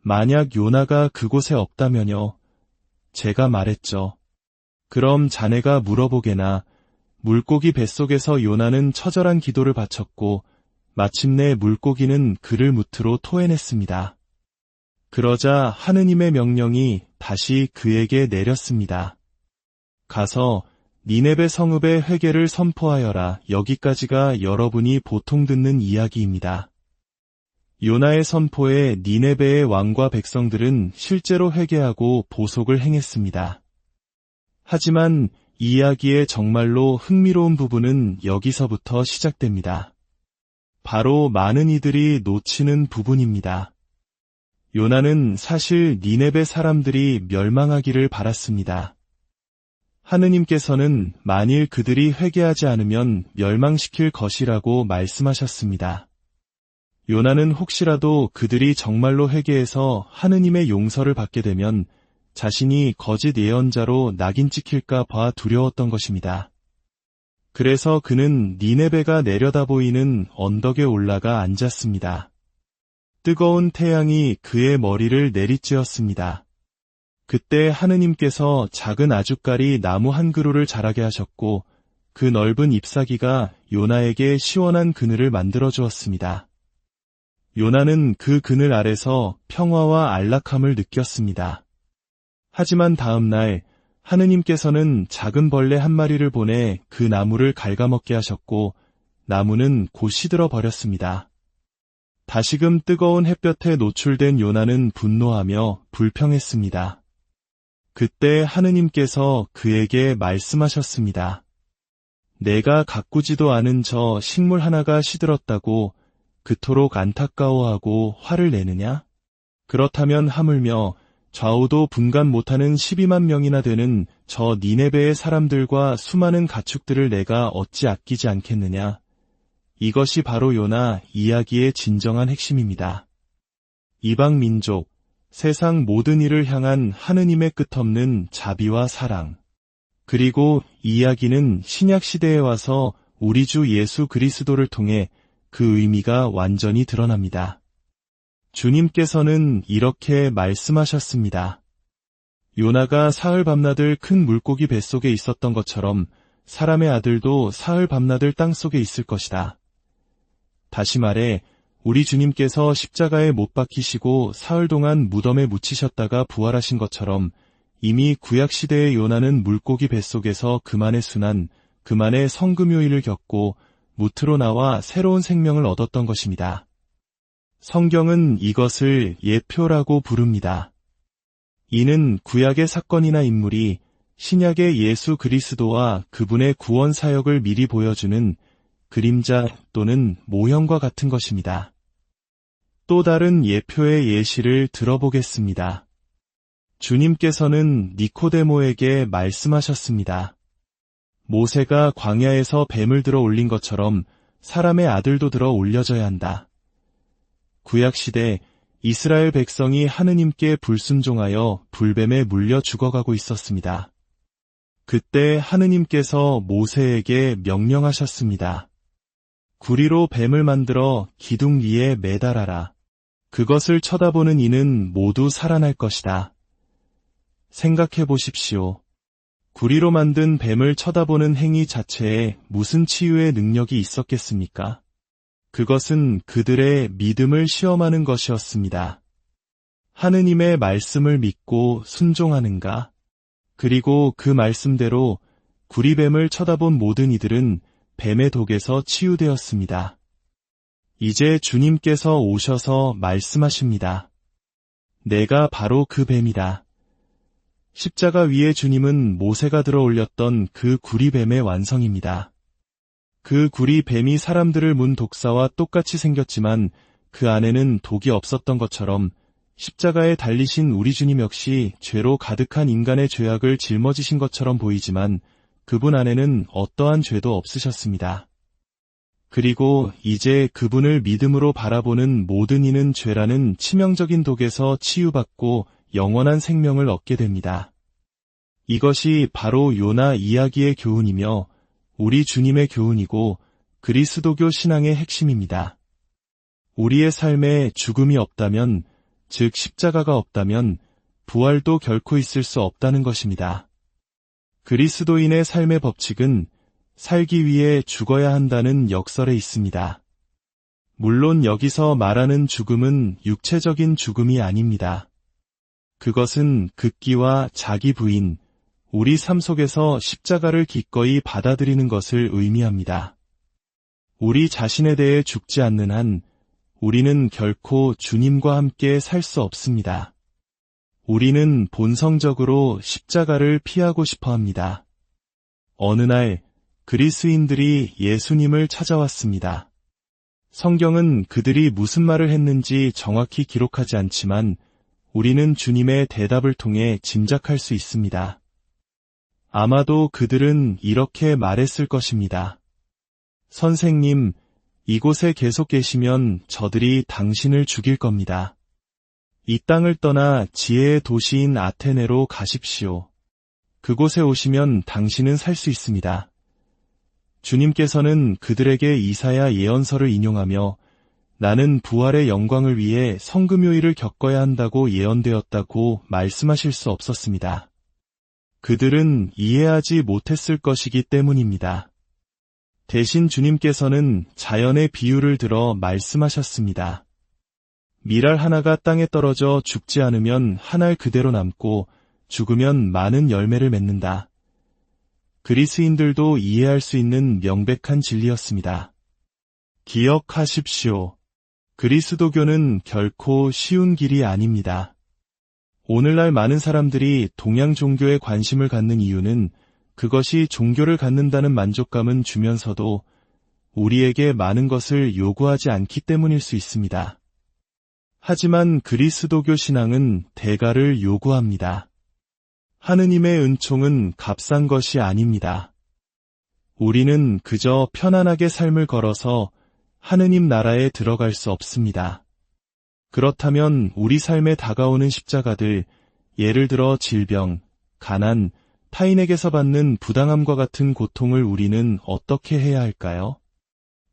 만약 요나가 그곳에 없다면요? 제가 말했죠. 그럼 자네가 물어보게나. 물고기 뱃속에서 요나는 처절한 기도를 바쳤고 마침내 물고기는 그를 무트로 토해냈습니다. 그러자 하느님의 명령이 다시 그에게 내렸습니다. 가서 니네베 성읍의 회개를 선포하여라. 여기까지가 여러분이 보통 듣는 이야기입니다. 요나의 선포에 니네베의 왕과 백성들은 실제로 회개하고 보속을 행했습니다. 하지만 이 이야기의 정말로 흥미로운 부분은 여기서부터 시작됩니다. 바로 많은 이들이 놓치는 부분입니다. 요나는 사실 니네베 사람들이 멸망하기를 바랐습니다. 하느님께서는 만일 그들이 회개하지 않으면 멸망시킬 것이라고 말씀하셨습니다. 요나는 혹시라도 그들이 정말로 회개해서 하느님의 용서를 받게 되면 자신이 거짓 예언자로 낙인 찍힐까 봐 두려웠던 것입니다. 그래서 그는 니네베가 내려다 보이는 언덕에 올라가 앉았습니다. 뜨거운 태양이 그의 머리를 내리쬐었습니다. 그때 하느님께서 작은 아주까리 나무 한 그루를 자라게 하셨고 그 넓은 잎사귀가 요나에게 시원한 그늘을 만들어 주었습니다. 요나는 그 그늘 아래서 평화와 안락함을 느꼈습니다. 하지만 다음 날 하느님께서는 작은 벌레 한 마리를 보내 그 나무를 갉아먹게 하셨고 나무는 곧 시들어 버렸습니다. 다시금 뜨거운 햇볕에 노출된 요나는 분노하며 불평했습니다. 그때 하느님께서 그에게 말씀하셨습니다. 내가 가꾸지도 않은 저 식물 하나가 시들었다고 그토록 안타까워하고 화를 내느냐? 그렇다면 하물며 좌우도 분간 못하는 12만 명이나 되는 저 니네베의 사람들과 수많은 가축들을 내가 어찌 아끼지 않겠느냐? 이것이 바로 요나 이야기의 진정한 핵심입니다. 이방 민족, 세상 모든 일을 향한 하느님의 끝없는 자비와 사랑. 그리고 이 이야기는 신약 시대에 와서 우리 주 예수 그리스도를 통해 그 의미가 완전히 드러납니다. 주님께서는 이렇게 말씀하셨습니다. 요나가 사흘 밤낮을 큰 물고기 뱃속에 있었던 것처럼 사람의 아들도 사흘 밤낮을 땅속에 있을 것이다. 다시 말해 우리 주님께서 십자가에 못 박히시고 사흘 동안 무덤에 묻히셨다가 부활하신 것처럼 이미 구약시대의 요나는 물고기 뱃속에서 그만의 순환, 그만의 성금요일을 겪고 무트로 나와 새로운 생명을 얻었던 것입니다. 성경은 이것을 예표라고 부릅니다. 이는 구약의 사건이나 인물이 신약의 예수 그리스도와 그분의 구원 사역을 미리 보여주는 그림자 또는 모형과 같은 것입니다. 또 다른 예표의 예시를 들어보겠습니다. 주님께서는 니코데모에게 말씀하셨습니다. 모세가 광야에서 뱀을 들어 올린 것처럼 사람의 아들도 들어 올려져야 한다. 구약시대 이스라엘 백성이 하느님께 불순종하여 불뱀에 물려 죽어가고 있었습니다. 그때 하느님께서 모세에게 명령하셨습니다. 구리로 뱀을 만들어 기둥 위에 매달아라. 그것을 쳐다보는 이는 모두 살아날 것이다. 생각해 보십시오. 구리로 만든 뱀을 쳐다보는 행위 자체에 무슨 치유의 능력이 있었겠습니까? 그것은 그들의 믿음을 시험하는 것이었습니다. 하느님의 말씀을 믿고 순종하는가? 그리고 그 말씀대로 구리뱀을 쳐다본 모든 이들은 뱀의 독에서 치유되었습니다. 이제 주님께서 오셔서 말씀하십니다. 내가 바로 그 뱀이다. 십자가 위에 주님은 모세가 들어 올렸던 그 구리뱀의 완성입니다. 그 구리뱀이 사람들을 문 독사와 똑같이 생겼지만 그 안에는 독이 없었던 것처럼 십자가에 달리신 우리 주님 역시 죄로 가득한 인간의 죄악을 짊어지신 것처럼 보이지만 그분 안에는 어떠한 죄도 없으셨습니다. 그리고 이제 그분을 믿음으로 바라보는 모든 이는 죄라는 치명적인 독에서 치유받고 영원한 생명을 얻게 됩니다. 이것이 바로 요나 이야기의 교훈이며 우리 주님의 교훈이고 그리스도교 신앙의 핵심입니다. 우리의 삶에 죽음이 없다면, 즉 십자가가 없다면 부활도 결코 있을 수 없다는 것입니다. 그리스도인의 삶의 법칙은 살기 위해 죽어야 한다는 역설에 있습니다. 물론 여기서 말하는 죽음은 육체적인 죽음이 아닙니다. 그것은 극기와 자기 부인, 우리 삶 속에서 십자가를 기꺼이 받아들이는 것을 의미합니다. 우리 자신에 대해 죽지 않는 한 우리는 결코 주님과 함께 살 수 없습니다. 우리는 본성적으로 십자가를 피하고 싶어 합니다. 어느 날 그리스인들이 예수님을 찾아왔습니다. 성경은 그들이 무슨 말을 했는지 정확히 기록하지 않지만 우리는 주님의 대답을 통해 짐작할 수 있습니다. 아마도 그들은 이렇게 말했을 것입니다. 선생님, 이곳에 계속 계시면 저들이 당신을 죽일 겁니다. 이 땅을 떠나 지혜의 도시인 아테네로 가십시오. 그곳에 오시면 당신은 살 수 있습니다. 주님께서는 그들에게 이사야 예언서를 인용하며 나는 부활의 영광을 위해 성금요일을 겪어야 한다고 예언되었다고 말씀하실 수 없었습니다. 그들은 이해하지 못했을 것이기 때문입니다. 대신 주님께서는 자연의 비유를 들어 말씀하셨습니다. 밀알 하나가 땅에 떨어져 죽지 않으면 한 알 그대로 남고 죽으면 많은 열매를 맺는다. 그리스인들도 이해할 수 있는 명백한 진리였습니다. 기억하십시오. 그리스도교는 결코 쉬운 길이 아닙니다. 오늘날 많은 사람들이 동양 종교에 관심을 갖는 이유는 그것이 종교를 갖는다는 만족감은 주면서도 우리에게 많은 것을 요구하지 않기 때문일 수 있습니다. 하지만 그리스도교 신앙은 대가를 요구합니다. 하느님의 은총은 값싼 것이 아닙니다. 우리는 그저 편안하게 삶을 걸어서 하느님 나라에 들어갈 수 없습니다. 그렇다면 우리 삶에 다가오는 십자가들, 예를 들어 질병, 가난, 타인에게서 받는 부당함과 같은 고통을 우리는 어떻게 해야 할까요?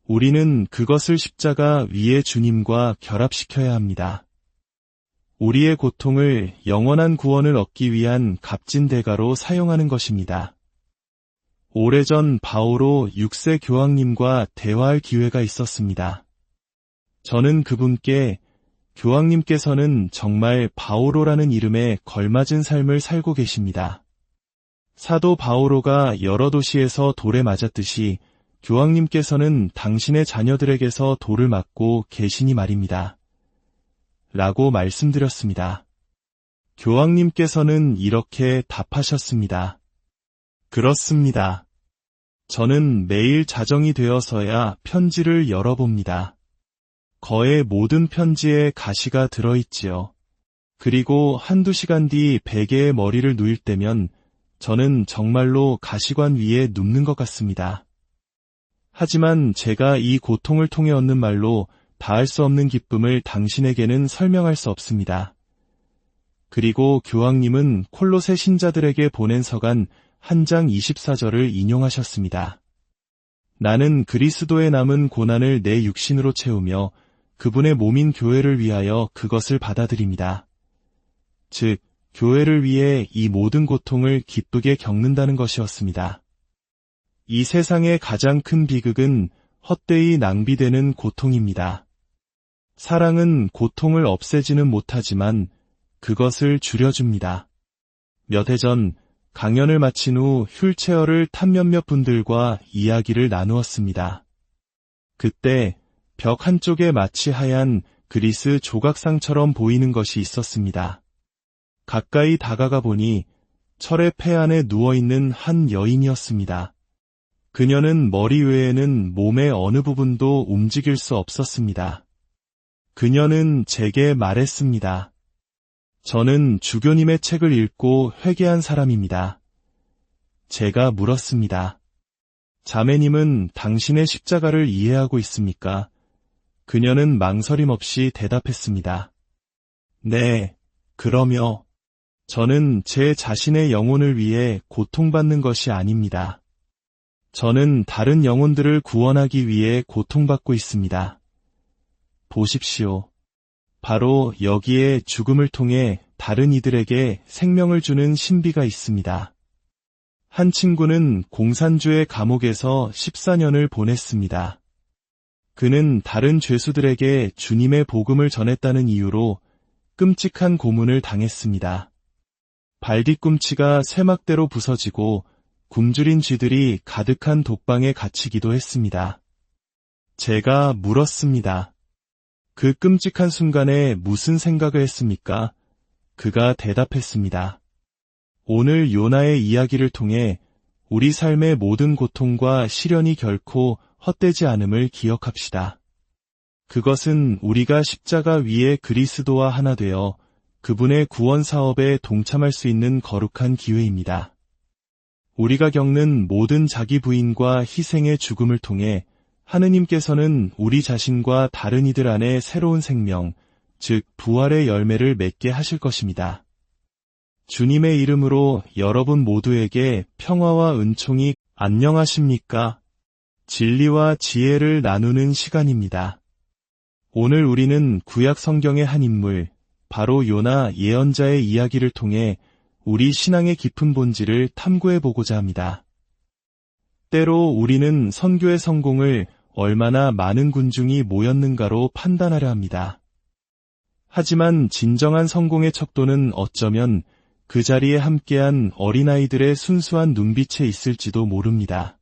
우리는 그것을 십자가 위에 주님과 결합시켜야 합니다. 우리의 고통을 영원한 구원을 얻기 위한 값진 대가로 사용하는 것입니다. 오래전 바오로 6세 교황님과 대화할 기회가 있었습니다. 저는 그분께 교황님께서는 정말 바오로라는 이름에 걸맞은 삶을 살고 계십니다. 사도 바오로가 여러 도시에서 돌에 맞았듯이 교황님께서는 당신의 자녀들에게서 돌을 맞고 계시니 말입니다. 라고 말씀드렸습니다. 교황님께서는 이렇게 답하셨습니다. 그렇습니다. 저는 매일 자정이 되어서야 편지를 열어봅니다. 거의 모든 편지에 가시가 들어있지요. 그리고 한두 시간 뒤 베개에 머리를 누일 때면 저는 정말로 가시관 위에 눕는 것 같습니다. 하지만 제가 이 고통을 통해 얻는 말로 다할 수 없는 기쁨을 당신에게는 설명할 수 없습니다. 그리고 교황님은 콜로세 신자들에게 보낸 서간 한 장 24절을 인용하셨습니다. 나는 그리스도의 남은 고난을 내 육신으로 채우며 그분의 몸인 교회를 위하여 그것을 받아들입니다. 즉, 교회를 위해 이 모든 고통을 기쁘게 겪는다는 것이었습니다. 이 세상의 가장 큰 비극은 헛되이 낭비되는 고통입니다. 사랑은 고통을 없애지는 못하지만 그것을 줄여줍니다. 몇 해 전 강연을 마친 후 휠체어를 탄 몇몇 분들과 이야기를 나누었습니다. 그때 벽 한쪽에 마치 하얀 그리스 조각상처럼 보이는 것이 있었습니다. 가까이 다가가 보니 철의 폐 안에 누워있는 한 여인이었습니다. 그녀는 머리 외에는 몸의 어느 부분도 움직일 수 없었습니다. 그녀는 제게 말했습니다. 저는 주교님의 책을 읽고 회개한 사람입니다. 제가 물었습니다. 자매님은 당신의 십자가를 이해하고 있습니까? 그녀는 망설임 없이 대답했습니다. 네, 그러며 저는 제 자신의 영혼을 위해 고통받는 것이 아닙니다. 저는 다른 영혼들을 구원하기 위해 고통받고 있습니다. 보십시오. 바로 여기에 죽음을 통해 다른 이들에게 생명을 주는 신비가 있습니다. 한 친구는 공산주의 감옥에서 14년을 보냈습니다. 그는 다른 죄수들에게 주님의 복음을 전했다는 이유로 끔찍한 고문을 당했습니다. 발뒤꿈치가 쇠막대로 부서지고 굶주린 쥐들이 가득한 독방에 갇히기도 했습니다. 제가 물었습니다. 그 끔찍한 순간에 무슨 생각을 했습니까? 그가 대답했습니다. 오늘 요나의 이야기를 통해 우리 삶의 모든 고통과 시련이 결코 헛되지 않음을 기억합시다. 그것은 우리가 십자가 위에 그리스도와 하나 되어 그분의 구원 사업에 동참할 수 있는 거룩한 기회입니다. 우리가 겪는 모든 자기 부인과 희생의 죽음을 통해 하느님께서는 우리 자신과 다른 이들 안에 새로운 생명, 즉 부활의 열매를 맺게 하실 것입니다. 주님의 이름으로 여러분 모두에게 평화와 은총이 안녕하십니까? 진리와 지혜를 나누는 시간입니다. 오늘 우리는 구약 성경의 한 인물, 바로 요나 예언자의 이야기를 통해 우리 신앙의 깊은 본질을 탐구해보고자 합니다. 때로 우리는 선교의 성공을 얼마나 많은 군중이 모였는가로 판단하려 합니다. 하지만 진정한 성공의 척도는 어쩌면 그 자리에 함께한 어린아이들의 순수한 눈빛에 있을지도 모릅니다.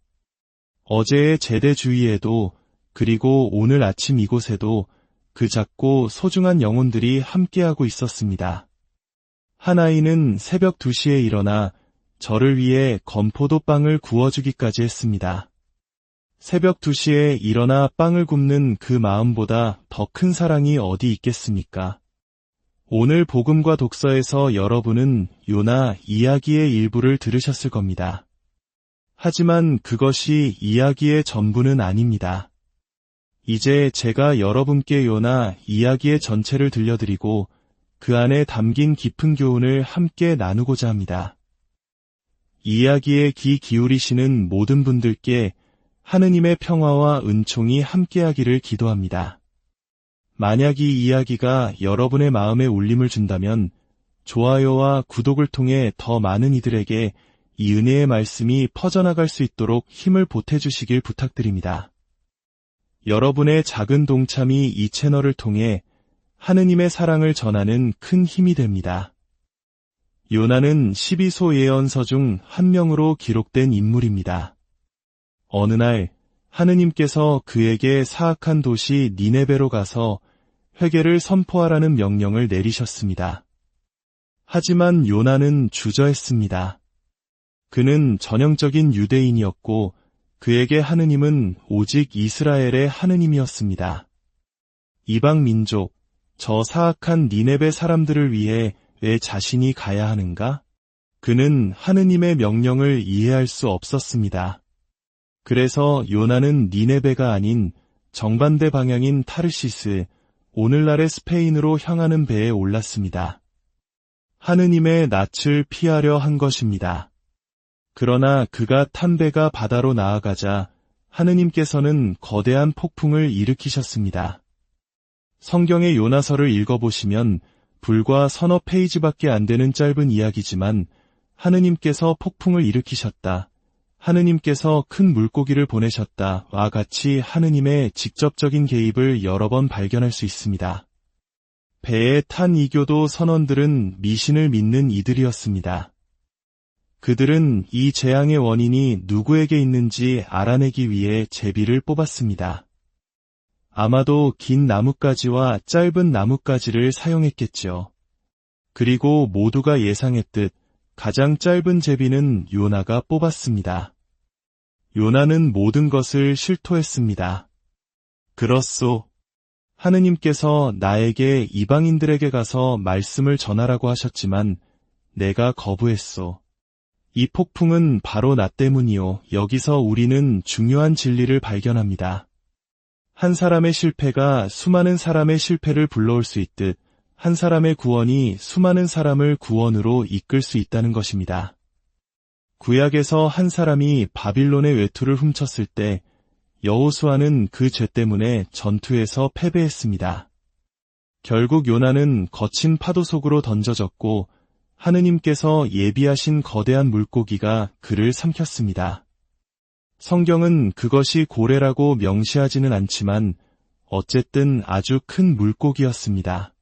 어제의 제대 주위에도 그리고 오늘 아침 이곳에도 그 작고 소중한 영혼들이 함께하고 있었습니다. 한 아이는 새벽 2시에 일어나 저를 위해 건포도 빵을 구워주기까지 했습니다. 새벽 2시에 일어나 빵을 굽는 그 마음보다 더 큰 사랑이 어디 있겠습니까? 오늘 복음과 독서에서 여러분은 요나 이야기의 일부를 들으셨을 겁니다. 하지만 그것이 이야기의 전부는 아닙니다. 이제 제가 여러분께 요나 이야기의 전체를 들려드리고 그 안에 담긴 깊은 교훈을 함께 나누고자 합니다. 이야기에 귀 기울이시는 모든 분들께 하느님의 평화와 은총이 함께하기를 기도합니다. 만약 이 이야기가 여러분의 마음에 울림을 준다면 좋아요와 구독을 통해 더 많은 이들에게 이 은혜의 말씀이 퍼져나갈 수 있도록 힘을 보태주시길 부탁드립니다. 여러분의 작은 동참이 이 채널을 통해 하느님의 사랑을 전하는 큰 힘이 됩니다. 요나는 12소 예언서 중 한 명으로 기록된 인물입니다. 어느 날 하느님께서 그에게 사악한 도시 니네베로 가서 회개를 선포하라는 명령을 내리셨습니다. 하지만 요나는 주저했습니다. 그는 전형적인 유대인이었고 그에게 하느님은 오직 이스라엘의 하느님이었습니다. 이방 민족, 저 사악한 니네베 사람들을 위해 왜 자신이 가야 하는가? 그는 하느님의 명령을 이해할 수 없었습니다. 그래서 요나는 니네베가 아닌 정반대 방향인 타르시스, 오늘날의 스페인으로 향하는 배에 올랐습니다. 하느님의 낯을 피하려 한 것입니다. 그러나 그가 탄 배가 바다로 나아가자 하느님께서는 거대한 폭풍을 일으키셨습니다. 성경의 요나서를 읽어보시면 불과 서너 페이지밖에 안 되는 짧은 이야기지만 하느님께서 폭풍을 일으키셨다, 하느님께서 큰 물고기를 보내셨다와 같이 하느님의 직접적인 개입을 여러 번 발견할 수 있습니다. 배에 탄 이교도 선원들은 미신을 믿는 이들이었습니다. 그들은 이 재앙의 원인이 누구에게 있는지 알아내기 위해 제비를 뽑았습니다. 아마도 긴 나뭇가지와 짧은 나뭇가지를 사용했겠죠. 그리고 모두가 예상했듯 가장 짧은 제비는 요나가 뽑았습니다. 요나는 모든 것을 실토했습니다. 그렇소. 하느님께서 나에게 이방인들에게 가서 말씀을 전하라고 하셨지만 내가 거부했소. 이 폭풍은 바로 나 때문이요. 여기서 우리는 중요한 진리를 발견합니다. 한 사람의 실패가 수많은 사람의 실패를 불러올 수 있듯 한 사람의 구원이 수많은 사람을 구원으로 이끌 수 있다는 것입니다. 구약에서 한 사람이 바빌론의 외투를 훔쳤을 때 여호수아는 그 죄 때문에 전투에서 패배했습니다. 결국 요나는 거친 파도 속으로 던져졌고 하느님께서 예비하신 거대한 물고기가 그를 삼켰습니다. 성경은 그것이 고래라고 명시하지는 않지만 어쨌든 아주 큰 물고기였습니다.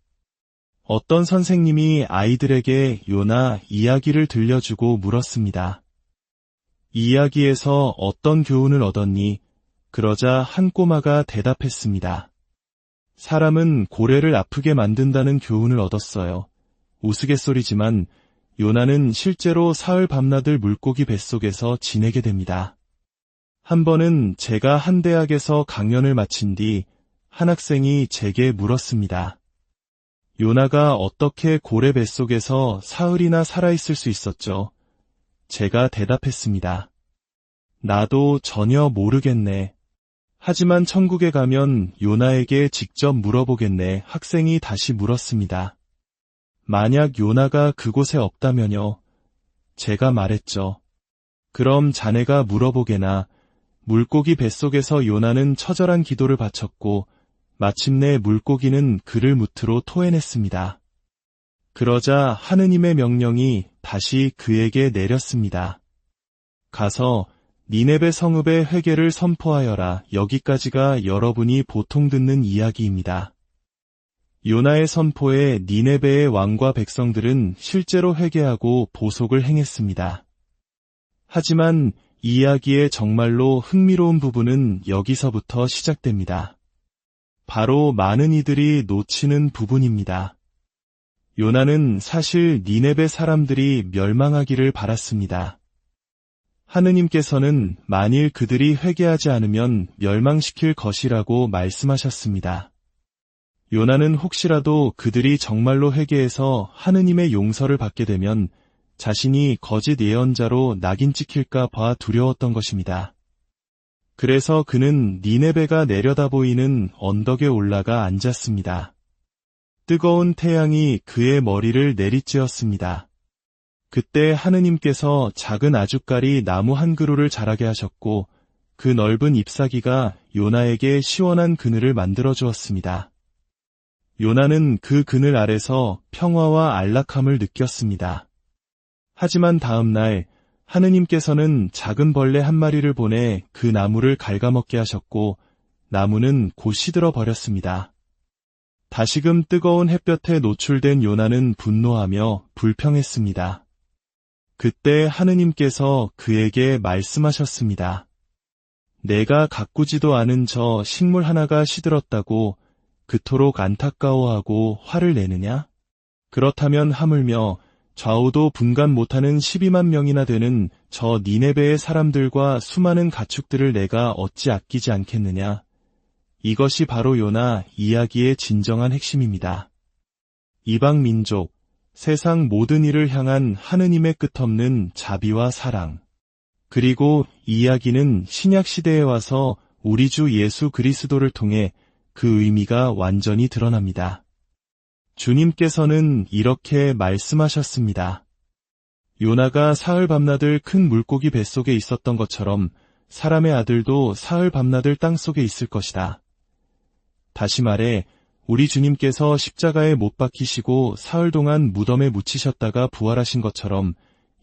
어떤 선생님이 아이들에게 요나 이야기를 들려주고 물었습니다. 이 이야기에서 어떤 교훈을 얻었니? 그러자 한 꼬마가 대답했습니다. 사람은 고래를 아프게 만든다는 교훈을 얻었어요. 우스갯소리지만 요나는 실제로 사흘 밤낮을 물고기 뱃속에서 지내게 됩니다. 한 번은 제가 한 대학에서 강연을 마친 뒤 한 학생이 제게 물었습니다. 요나가 어떻게 고래 뱃속에서 사흘이나 살아있을 수 있었죠? 제가 대답했습니다. 나도 전혀 모르겠네. 하지만 천국에 가면 요나에게 직접 물어보겠네. 학생이 다시 물었습니다. 만약 요나가 그곳에 없다면요? 제가 말했죠. 그럼 자네가 물어보게나. 물고기 뱃속에서 요나는 처절한 기도를 바쳤고 마침내 물고기는 그를 무트로 토해냈습니다. 그러자 하느님의 명령이 다시 그에게 내렸습니다. 가서 니네베 성읍의 회개를 선포하여라. 여기까지가 여러분이 보통 듣는 이야기입니다. 요나의 선포에 니네베의 왕과 백성들은 실제로 회개하고 보속을 행했습니다. 하지만 이 이야기의 정말로 흥미로운 부분은 여기서부터 시작됩니다. 바로 많은 이들이 놓치는 부분입니다. 요나는 사실 니네베 사람들이 멸망하기를 바랐습니다. 하느님께서는 만일 그들이 회개하지 않으면 멸망시킬 것이라고 말씀하셨습니다. 요나는 혹시라도 그들이 정말로 회개해서 하느님의 용서를 받게 되면 자신이 거짓 예언자로 낙인 찍힐까 봐 두려웠던 것입니다. 그래서 그는 니네베가 내려다 보이는 언덕에 올라가 앉았습니다. 뜨거운 태양이 그의 머리를 내리쬐었습니다. 그때 하느님께서 작은 아주까리 나무 한 그루를 자라게 하셨고 그 넓은 잎사귀가 요나에게 시원한 그늘을 만들어 주었습니다. 요나는 그 그늘 아래서 평화와 안락함을 느꼈습니다. 하지만 다음 날 하느님께서는 작은 벌레 한 마리를 보내 그 나무를 갉아먹게 하셨고 나무는 곧 시들어 버렸습니다. 다시금 뜨거운 햇볕에 노출된 요나는 분노하며 불평했습니다. 그때 하느님께서 그에게 말씀하셨습니다. 내가 가꾸지도 않은 저 식물 하나가 시들었다고 그토록 안타까워하고 화를 내느냐? 그렇다면 하물며 좌우도 분간 못하는 12만 명이나 되는 저 니네베의 사람들과 수많은 가축들을 내가 어찌 아끼지 않겠느냐? 이것이 바로 요나 이야기의 진정한 핵심입니다. 이방 민족, 세상 모든 일을 향한 하느님의 끝없는 자비와 사랑. 그리고 이 이야기는 신약 시대에 와서 우리 주 예수 그리스도를 통해 그 의미가 완전히 드러납니다. 주님께서는 이렇게 말씀하셨습니다. 요나가 사흘 밤낮을 큰 물고기 뱃속에 있었던 것처럼 사람의 아들도 사흘 밤낮을 땅속에 있을 것이다. 다시 말해 우리 주님께서 십자가에 못 박히시고 사흘 동안 무덤에 묻히셨다가 부활하신 것처럼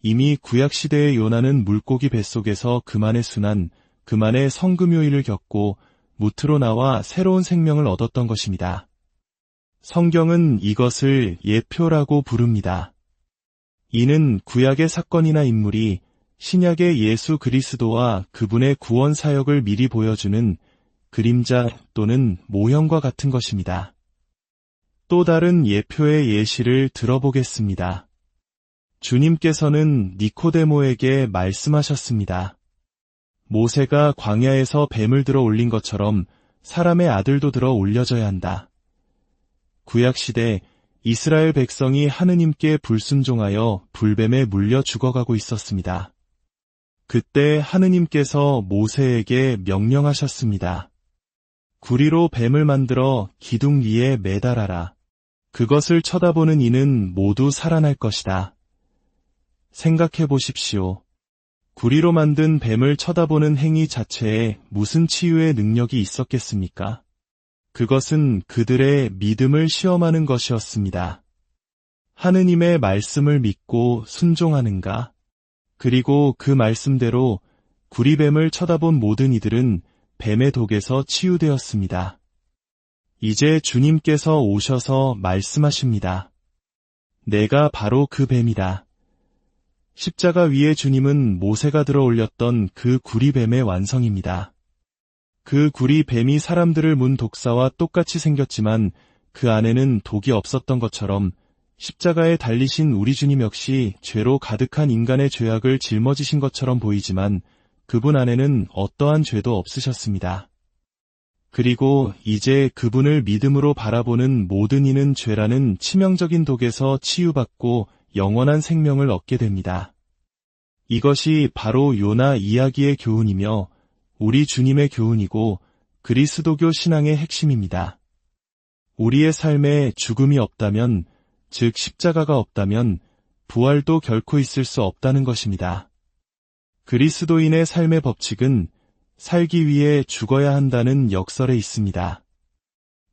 이미 구약시대의 요나는 물고기 뱃속에서 그만의 순환, 그만의 성금요일을 겪고 무트로 나와 새로운 생명을 얻었던 것입니다. 성경은 이것을 예표라고 부릅니다. 이는 구약의 사건이나 인물이 신약의 예수 그리스도와 그분의 구원 사역을 미리 보여주는 그림자 또는 모형과 같은 것입니다. 또 다른 예표의 예시를 들어보겠습니다. 주님께서는 니코데모에게 말씀하셨습니다. 모세가 광야에서 뱀을 들어 올린 것처럼 사람의 아들도 들어 올려져야 한다. 구약시대 이스라엘 백성이 하느님께 불순종하여 불뱀에 물려 죽어가고 있었습니다. 그때 하느님께서 모세에게 명령하셨습니다. 구리로 뱀을 만들어 기둥 위에 매달아라. 그것을 쳐다보는 이는 모두 살아날 것이다. 생각해 보십시오. 구리로 만든 뱀을 쳐다보는 행위 자체에 무슨 치유의 능력이 있었겠습니까? 그것은 그들의 믿음을 시험하는 것이었습니다. 하느님의 말씀을 믿고 순종하는가? 그리고 그 말씀대로 구리뱀을 쳐다본 모든 이들은 뱀의 독에서 치유되었습니다. 이제 주님께서 오셔서 말씀하십니다. 내가 바로 그 뱀이다. 십자가 위에 주님은 모세가 들어 올렸던 그 구리뱀의 완성입니다. 그 구리뱀이 사람들을 문 독사와 똑같이 생겼지만 그 안에는 독이 없었던 것처럼 십자가에 달리신 우리 주님 역시 죄로 가득한 인간의 죄악을 짊어지신 것처럼 보이지만 그분 안에는 어떠한 죄도 없으셨습니다. 그리고 이제 그분을 믿음으로 바라보는 모든 이는 죄라는 치명적인 독에서 치유받고 영원한 생명을 얻게 됩니다. 이것이 바로 요나 이야기의 교훈이며 우리 주님의 교훈이고 그리스도교 신앙의 핵심입니다. 우리의 삶에 죽음이 없다면, 즉 십자가가 없다면 부활도 결코 있을 수 없다는 것입니다. 그리스도인의 삶의 법칙은 살기 위해 죽어야 한다는 역설에 있습니다.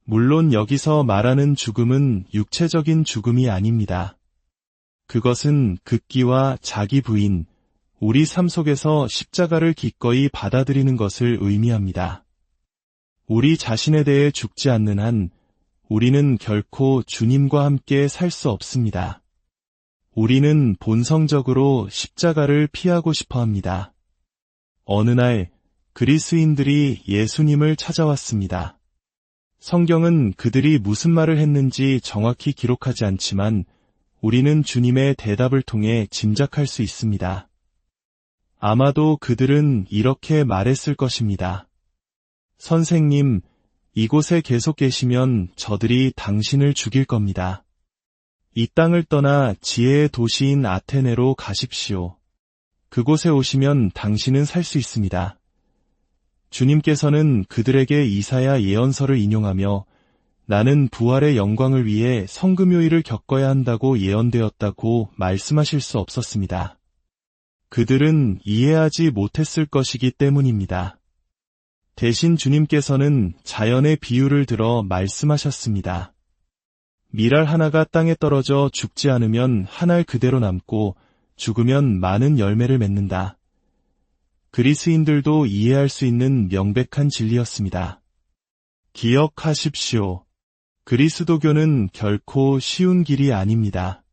물론 여기서 말하는 죽음은 육체적인 죽음이 아닙니다. 그것은 극기와 자기 부인, 우리 삶 속에서 십자가를 기꺼이 받아들이는 것을 의미합니다. 우리 자신에 대해 죽지 않는 한 우리는 결코 주님과 함께 살 수 없습니다. 우리는 본성적으로 십자가를 피하고 싶어 합니다. 어느 날 그리스인들이 예수님을 찾아왔습니다. 성경은 그들이 무슨 말을 했는지 정확히 기록하지 않지만 우리는 주님의 대답을 통해 짐작할 수 있습니다. 아마도 그들은 이렇게 말했을 것입니다. 선생님, 이곳에 계속 계시면 저들이 당신을 죽일 겁니다. 이 땅을 떠나 지혜의 도시인 아테네로 가십시오. 그곳에 오시면 당신은 살 수 있습니다. 주님께서는 그들에게 이사야 예언서를 인용하며 나는 부활의 영광을 위해 성금요일을 겪어야 한다고 예언되었다고 말씀하실 수 없었습니다. 그들은 이해하지 못했을 것이기 때문입니다. 대신 주님께서는 자연의 비유를 들어 말씀하셨습니다. 밀알 하나가 땅에 떨어져 죽지 않으면 한 알 그대로 남고 죽으면 많은 열매를 맺는다. 그리스인들도 이해할 수 있는 명백한 진리였습니다. 기억하십시오. 그리스도교는 결코 쉬운 길이 아닙니다.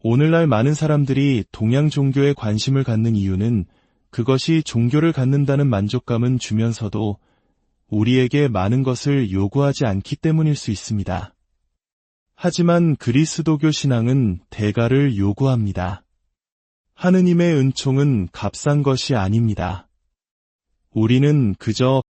오늘날 많은 사람들이 동양 종교에 관심을 갖는 이유는 그것이 종교를 갖는다는 만족감은 주면서도 우리에게 많은 것을 요구하지 않기 때문일 수 있습니다. 하지만 그리스도교 신앙은 대가를 요구합니다. 하느님의 은총은 값싼 것이 아닙니다. 우리는 그저